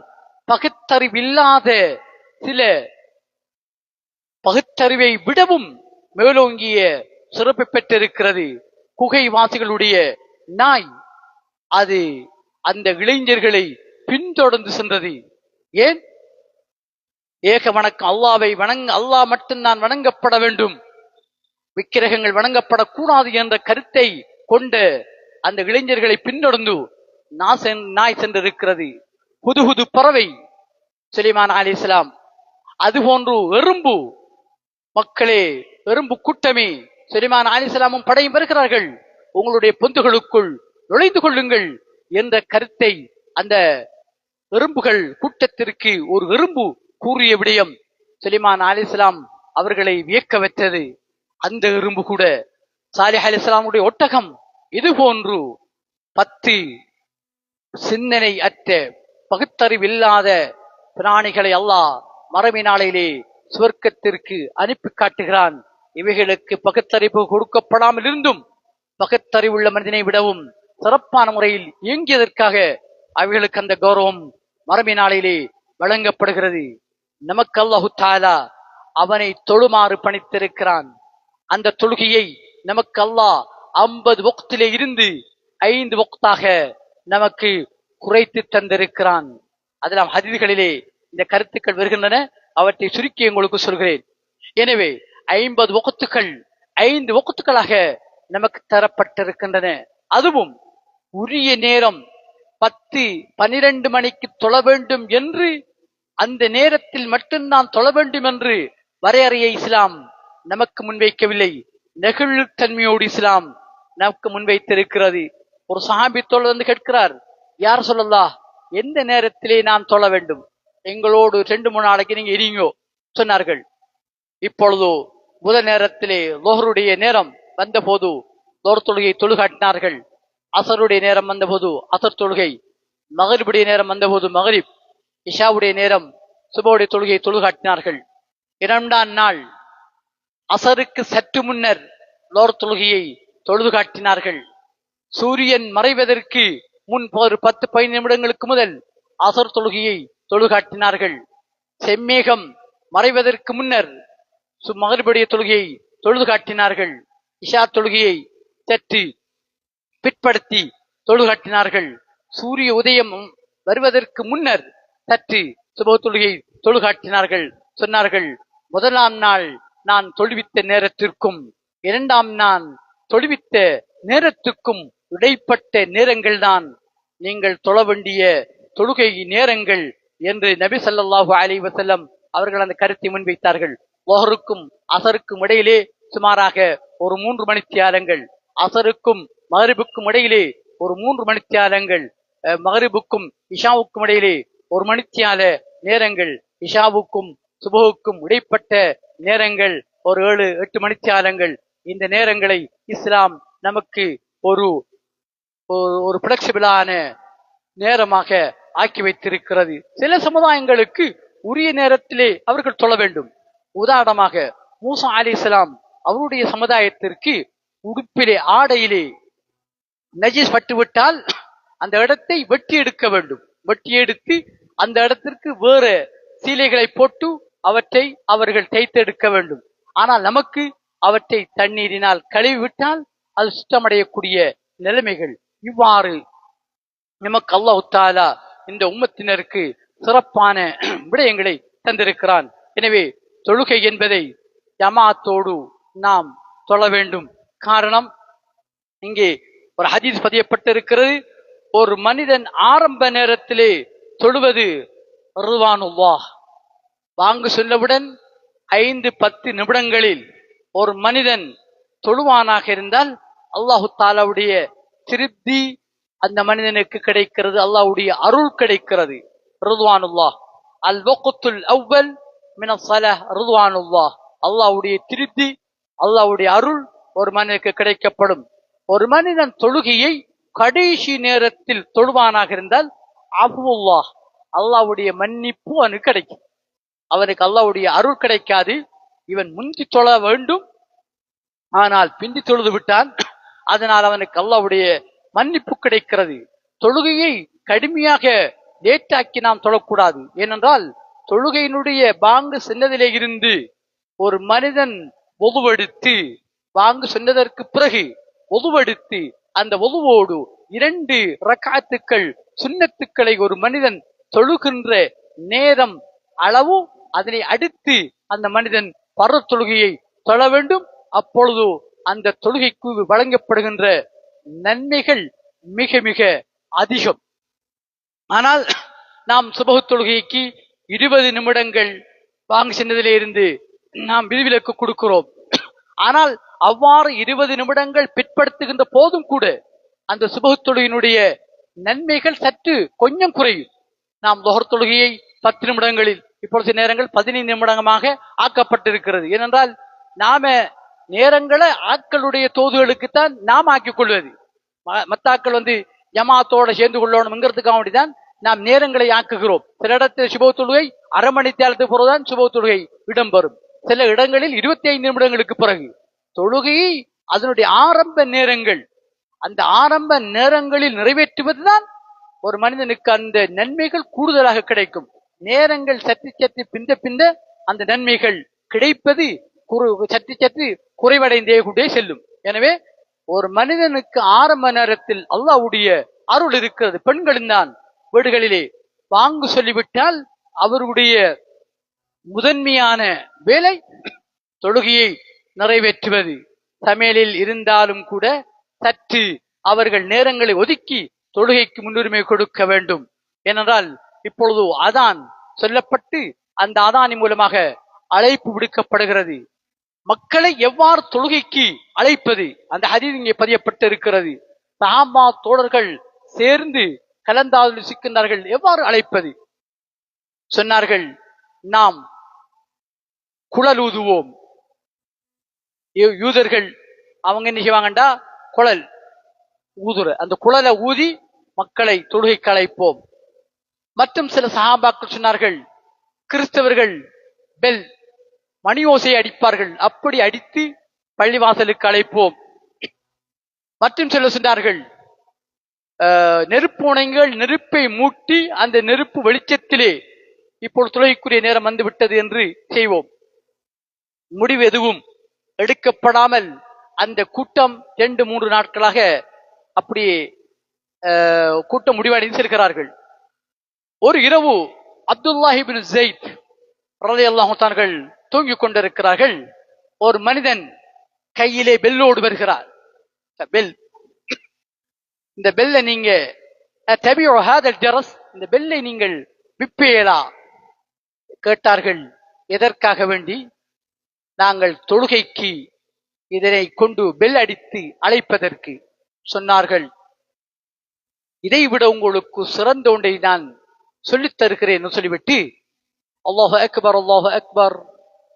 Speaker 1: பகுத்தறிவில்லாத சில பகுத்தறிவை விடவும் மேலோங்கிய சிறப்பு பெற்றிருக்கிறது குகைவாசிகளுடைய நாய். அது அந்த இளைஞர்களை பின்தொடர்ந்து சென்றது. ஏன்? ஏக வணக்கம், அல்லாஹ்வை அல்லாஹ் மட்டும்தான் வணங்கப்பட வேண்டும், விக்கிரகங்கள் வணங்கப்படக்கூடாது என்ற கருத்தை கொண்ட அந்த இளைஞர்களை பின்தொடர்ந்து நாய் சென்றிருக்கிறது. புது பறவை சுலைமான் அலைஹிஸ்ஸலாம், அதுபோன்று எறும்பு, மக்களே எறும்பு கூட்டமே, சுலைமான் அலைஹிஸ்ஸலாமும் படையும் வருகிறார்கள், உங்களுடைய பொந்துகளுக்குள் நுழைந்து கொள்ளுங்கள், என்ற கருத்தை அந்த எறும்புகள் கூட்டத்திற்கு ஒரு எறும்பு கூறிய விடயம் சுலைமான் அலைஹிஸ்ஸலாம் அவர்களை வியக்க வைத்தது. அந்த எறும்பு கூட சாலிஹ் அலைஹிஸ்ஸலாமுடைய ஒட்டகம் இது போன்று 10 சிந்தனை அற்ற பகுத்தறிவில்லாத பிராணிகளை அல்லாஹ் மறுமை நாளிலே சுவர்க்கத்திற்கு அனுப்பி காட்டுகிறான். இவைகளுக்கு பகுத்தறிவு கொடுக்கப்படாமல் இருந்தும் பகுத்தறிவுள்ள மனிதனை விடவும் சிறப்பான முறையில் இயங்கியதற்காக அவைகளுக்கு அந்த கௌரவம் மறுமை நாளிலே வழங்கப்படுகிறது. நமக்கு அல்லாஹு தஆலா அவனை தொழுமாறு பணித்திருக்கிறான். அந்த தொழுகையை நமக்கு அல்லாஹ் 50 வக்திலே இருந்து 5 வக்தாக நமக்கு குறைத்து தந்திருக்கிறான். அதெல்லாம் ஹதீஸ்களிலே இந்த கருத்துக்கள் வருகின்றன. அவற்றை சுருக்கி உங்களுக்கு சொல்கிறேன். எனவே 50 வக்துகள் 5 வக்துகளாக நமக்கு தரப்பட்டிருக்கின்றன. அதுவும் உரிய நேரம் 10-12 மணிக்கு தொழ வேண்டும் என்று, அந்த நேரத்தில் மட்டும்தான் தொழ வேண்டும் என்று வரையறையை இஸ்லாம் நமக்கு முன்வைக்கவில்லை. நெகிழ்வுத்தன்மையோடு இஸ்லாம் நமக்கு முன்வைத்திருக்கிறது. ஒரு சஹாபி தோழர் வந்து கேட்கிறார், யார் ஸல்லல்லாஹ், எந்த நேரத்திலே நான் தொழ வேண்டும்? எங்களோடு 2-3 நாளைக்கு நீங்க இருங்கோ சொன்னார்கள். இப்பொழுது முதல் நேரத்திலே லுஹ்ருடைய நேரம் வந்த போது லுஹர் தொழுகை தொழுகாட்டினார்கள். அசருடைய நேரம் வந்தபோது அசர் தொழுகை, மகரிபுடைய நேரம் வந்தபோது மகரிப், இஷாவுடைய நேரம் சுபவுடைய தொழுகை தொழுகாட்டினார்கள். 2ஆம் நாள் அசருக்கு சற்று முன்னர் லுஹர் தொழுகையை தொழுது காட்டினார்கள். சூரியன் மறைவதற்கு முன் ஒரு 10-15 நிமிடங்களுக்கு முதல் அசர் தொழுகையை தொழுகாட்டினார்கள். செம்மேகம் மறைவதற்கு முன்னர் மகரிபுடைய தொழுகையை தொழுது காட்டினார்கள். இஷா தொழுகையை சற்று பிற்படுத்தி தொழுகாட்டினார்கள். சூரிய உதயம் வருவதற்கு முன்னர் சற்று சுப தொழுகை தொழுகாட்டினார்கள். சொன்னார்கள், முதலாம் நாள் நான் தொழுவித்த நேரத்திற்கும் 2ஆம் நாள் தொழுவித்த நேரத்துக்கும் இடைப்பட்ட நேரங்கள் தான் நீங்கள் தொழ வேண்டிய தொழுகை நேரங்கள் என்று நபி ஸல்லல்லாஹு அலைஹி வஸல்லம் அவர்கள் அந்த கருத்தை முன்வைத்தார்கள். லுஹருக்கும் அசருக்கும் இடையிலே சுமாராக ஒரு 3 மணித்தியாலங்கள், அசருக்கும் மகரிபுக்கும் இடையிலே ஒரு 3 மணித்தியாலங்கள், மகரிபுக்கும் இஷாவுக்கும் இடையிலே 1 மணித்தியால நேரங்கள், இஷாவுக்கும் சுபஹுக்கும் இடைப்பட்ட நேரங்கள் ஒரு 7-8 மணித்தியாலங்கள். இந்த நேரங்களை இஸ்லாம் நமக்கு ஒரு ஒரு பிளெக்சிபிளான நேரமாக ஆக்கி வைத்திருக்கிறது. சில சமுதாயங்களுக்கு உரிய நேரத்திலே அவர்கள் தொழ வேண்டும். உதாரணமாக மூசா அலைஹிஸ்ஸலாம் அவருடைய சமுதாயத்திற்கு உடுப்பிலே ஆடையிலே நஜீஸ் பட்டுவிட்டால் அந்த இடத்தை வெட்டி எடுக்க வேண்டும். வெட்டி எடுத்து அந்த இடத்திற்கு வேறு சீலைகளை போட்டு அவற்றை அவர்கள் தைத்தெடுக்க வேண்டும். ஆனால் நமக்கு அவற்றை தண்ணீரினால் கழுவி விட்டால் அது சுத்தமடையக்கூடிய நிலைமைகள். இவ்வாறு நமக்கு அல்லாஹ் தஆலா இந்த உம்மத்தினருக்கு சிறப்பான விடயங்களை தந்திருக்கிறான். எனவே தொழுகை என்பதை ஜமாத்தோடு நாம் தொழ வேண்டும். காரணம், இங்கே ஒரு ஹதீஸ் பதியப்பட்டிருக்கிறது, ஒரு மனிதன் ஆரம்ப நேரத்திலே தொழுவது ரிதுவானுல்லாஹ். வாங்கு சொல்லவுடன் 5-10 நிமிடங்களில் ஒரு மனிதன் தொழுவானாக இருந்தால் அல்லாஹு தஆலாவுடைய திருப்தி அந்த மனிதனுக்கு கிடைக்கிறது, அல்லாஹ்வுடைய அருள் கிடைக்கிறது. ரிதுவானுல்லாஹ் அல் வக்துல் அவ்வல் மின ஸலாஹ் ரிதுவானுல்லாஹ். அல்லாஹ்வுடைய திருப்தி, அல்லாஹ்வுடைய அருள் ஒரு மனிதனுக்கு கிடைக்கப்படும். ஒரு மனிதன் தொழுகையை கடைசி நேரத்தில் தொழுவானாக இருந்தால் அஃவுல்லாஹ், அல்லாஹ்வுடைய மன்னிப்பு அவனுக்கு கிடைக்கும். அவனுக்கு அல்லாஹ்வுடைய அருள் கிடைக்காது. இவன் முந்தி தொழ வேண்டும், ஆனால் பிந்தி தொழுது விட்டான், அதனால் அவனுக்கு அல்லாஹ்வுடைய மன்னிப்பு கிடைக்கிறது. தொழுகையை கடுமையாக லேட்டாக்கி நாம் தொழக்கூடாது. ஏனென்றால் தொழுகையினுடைய பாங்கு சொன்னதிலே இருந்து ஒரு மனிதன் ஒதுவெடுத்து, பாங்கு சொன்னதற்கு பிறகு ஒதுவெடுத்து அந்த ஒதுவோடு 2 ரக்காத்துக்கள் சுன்னத்துக்களை ஒரு மனிதன் தொழுகின்ற நேரம் அளவு, அதனை அடுத்து அந்த மனிதன் பர்த் தொழுகையை தொழ வேண்டும். அப்பொழுது அந்த தொழுகைக்கு வழங்கப்படுகின்ற நன்மைகள் மிக மிக அதிகம். ஆனால் நாம் சுபஹ் தொழுகைக்கு 20 நிமிடங்கள் வாங்க சின்னதிலே இருந்து நாம் விதிவிலக்கு கொடுக்கிறோம். ஆனால் அவ்வாறு 20 நிமிடங்கள் பிற்படுத்துகின்ற போதும் கூட அந்த சுபஹ் தொழுகையினுடைய நன்மைகள் சற்று கொஞ்சம் குறையும். நாம் தொகர் தொழுகையை 10 நிமிடங்களில் இப்பொழுது நேரங்கள் 15 நிமிடமாக ஆக்கப்பட்டிருக்கிறது. ஏனென்றால் நாம நேரங்களை ஆட்களுடைய தோதுகளுக்குத்தான் நாம் ஆக்கிக் கொள்வது. மத்தாக்கள் ஜமாத்தோட சேர்ந்து கொள்ளணும்ங்கிறதுக்காக வேண்டிதான் நாம் நேரங்களை ஆக்குகிறோம். சில இடத்தில் சுப தொழுகை அரை மணி நேரத்துக்கு பிறகுதான் சுப தொழுகை இடம்பெறும். சில இடங்களில் 25 நிமிடங்களுக்கு பிறகு தொழுகையை அதனுடைய ஆரம்ப நேரங்கள், அந்த ஆரம்ப நேரங்களில் நிறைவேற்றுவதுதான் ஒரு மனிதனுக்கு அந்த நன்மைகள் கூடுதலாக கிடைக்கும். நேரங்கள் சற்று சற்று பிந்த பிந்த அந்த நன்மைகள் கிடைப்பது சற்று சற்று குறைவடைந்தே கொண்டே செல்லும். எனவே ஒரு மனிதனுக்கு ஆரம்ப நேரத்தில் அல்லாஹ்வுடைய அருள் இருக்கிறது. பெண்களின் தான் வீடுகளிலே வாங்கு சொல்லிவிட்டால் அவருடைய முதன்மையான வேலை தொழுகையை நிறைவேற்றுவது. சமையலில் இருந்தாலும் கூட சற்று அவர்கள் நேரங்களை ஒதுக்கி தொழுகைக்கு முன்னுரிமை கொடுக்க வேண்டும். ஏனென்றால் இப்பொழுது அதான் சொல்லப்பட்டு அந்த அதானின் மூலமாக அழைப்பு விடுக்கப்படுகிறது. மக்களை எவ்வாறு தொழுகைக்கு அழைப்பது, அந்த ஹதீஸ் இங்கே பதியப்பட்டு இருக்கிறது. சஹாபா தோழர்கள் சேர்ந்து கலந்தாலோசிக்கின்றார்கள், எவ்வாறு அழைப்பது. சொன்னார்கள், நாம் குழல் ஊதுவோம். யூதர்கள் அவங்க என்ன செய்வாங்கண்டா குழல் ஊதுற, அந்த குழலை ஊதி மக்களை தொழுகைக்கு அழைப்போம். மற்றும் சில சஹாபாக்கள் சொன்னார்கள், கிறிஸ்தவர்கள் பெல் மணி ஓசை அடிப்பார்கள், அப்படி அடித்து பள்ளிவாசலுக்கு அழைப்போம். மற்றும் சில சொன்னார்கள், நெருப்புணைங்கள் நெருப்பை மூட்டி அந்த நெருப்பு வெளிச்சத்திலே இப்பொழுது தொழுகைக்குரிய நேரம் வந்துவிட்டது என்று செய்வோம். முடிவு எதுவும் எடுக்கப்படாமல் அந்த கூட்டம் 2-3 நாட்களாக அப்படியே கூட்டம் முடிவடைந்து செல்கிறார்கள். ஒரு இரவு அப்துல்லாஹ் இப்னு ஸைத் ரலியல்லாஹு தஆலா தூங்கிக் கொண்டிருக்கிறார்கள். ஒரு மனிதன் கையிலே பெல்லோடு வருகிறார். பெல், இந்த பெல்லை நீங்க இந்த பெல்லை நீங்கள் விப்பேலா கேட்டார்கள். எதற்காக வேண்டி? நாங்கள் தொழுகைக்கு இதனை கொண்டு பெல் அடித்து அழைப்பதற்கு. சொன்னார்கள், இதைவிட உங்களுக்கு சிறந்த ஒன்றை நான் சொல்லித் தருகிறேன் சொல்லிவிட்டு அல்லாஹு அக்பர் அல்லாஹு அக்பர்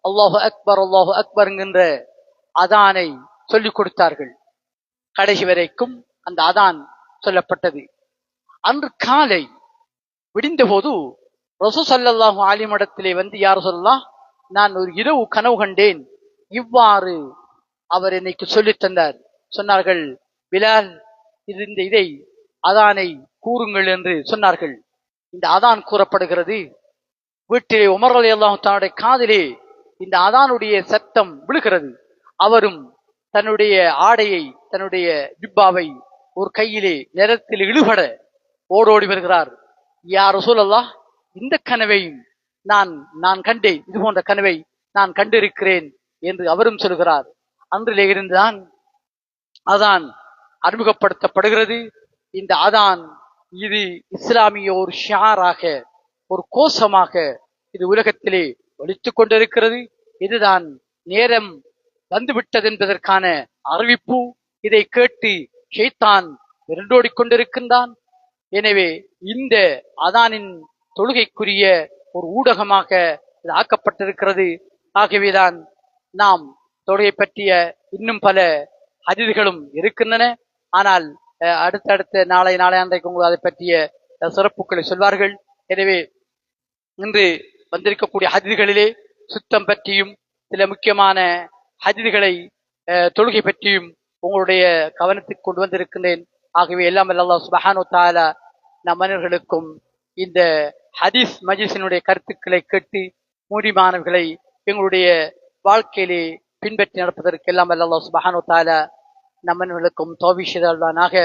Speaker 1: அல்லாஹு அக்பர் அல்லாஹு அக்பர் என்கின்ற அதானை சொல்லிக் கொடுத்தார்கள். கடைசி வரைக்கும் அந்த அதான் சொல்லப்பட்டது. அன்று காலை விடிந்த போது ரசூல் ஸல்லல்லாஹு அலைஹி வஸல்லம் யார் சொல்லலாம், நான் ஒரு இரவு கனவு கண்டேன், இவ்வாறு அவர் என்னைக்கு சொல்லித் தந்தார். சொன்னார்கள், பிலால் இதை அதானை கூறுங்கள் என்று சொன்னார்கள். இந்த அதான் கூறப்படுகிறது. வீட்டிலே உமர் ரலியல்லாஹு தஆலா காதிலே இந்த அதானுடைய சத்தம் விழுகிறது. அவரும் தன்னுடைய ஆடையை, தன்னுடைய ஜிப்பாவை ஒரு கையிலே நிலத்தில் இழுபட ஓடோடி வருகிறார். யா ரசூலல்லாஹ், இந்த கனவையும் நான் கண்டேன், இது போன்ற கனவை நான் கண்டிருக்கிறேன் என்று அவரும் சொல்கிறார். அன்றிலே இருந்துதான் அதான் அறிமுகப்படுத்தப்படுகிறது. இந்த அதான் இது இஸ்லாமிய ஒரு ஷியாராக, ஒரு கோஷமாக இது உலகத்திலே ஒலித்துக் கொண்டிருக்கிறது. இதுதான் நேரம் வந்துவிட்டது என்பதற்கான அறிவிப்பு. இதை கேட்டு ஷைத்தான் விரண்டோடிக் கொண்டிருக்கின்றான். எனவே இந்த அதானின் தொழுகைக்குரிய ஒரு ஊடகமாக இது ஆக்கப்பட்டிருக்கிறது. ஆகவேதான் நாம் தொழுகை பற்றிய இன்னும் பல ஹதீஸ்களும் இருக்கின்றன. ஆனால் அடுத்த நாளைக்கு உங்களுக்கு அதை பற்றிய சிறப்புகளை சொல்வார்கள். எனவே இன்று வந்திருக்கக்கூடிய ஹதீஸ்களிலே சுத்தம் பற்றியும் சில முக்கியமான ஹதீஸ்களை தொழுகை பற்றியும் உங்களுடைய கவனத்துக்கு கொண்டு வந்திருக்கின்றேன். ஆகவே எல்லாம் அல்லாஹ் சுப்ஹானஹு வ தஆலா நம் மனிதர்களுக்கும் இந்த ஹதீஸ் மஜ்லிஸினுடைய கருத்துக்களை கேட்டு மூடிமானவர்களை எங்களுடைய வாழ்க்கையிலே பின்பற்றி நடப்பதற்கு எல்லாம் அல்லாஹ் சுப்ஹானஹு வ தஆலா நம் மனிதர்களுக்கும் தௌஃபீக் செய்தல்வானாக.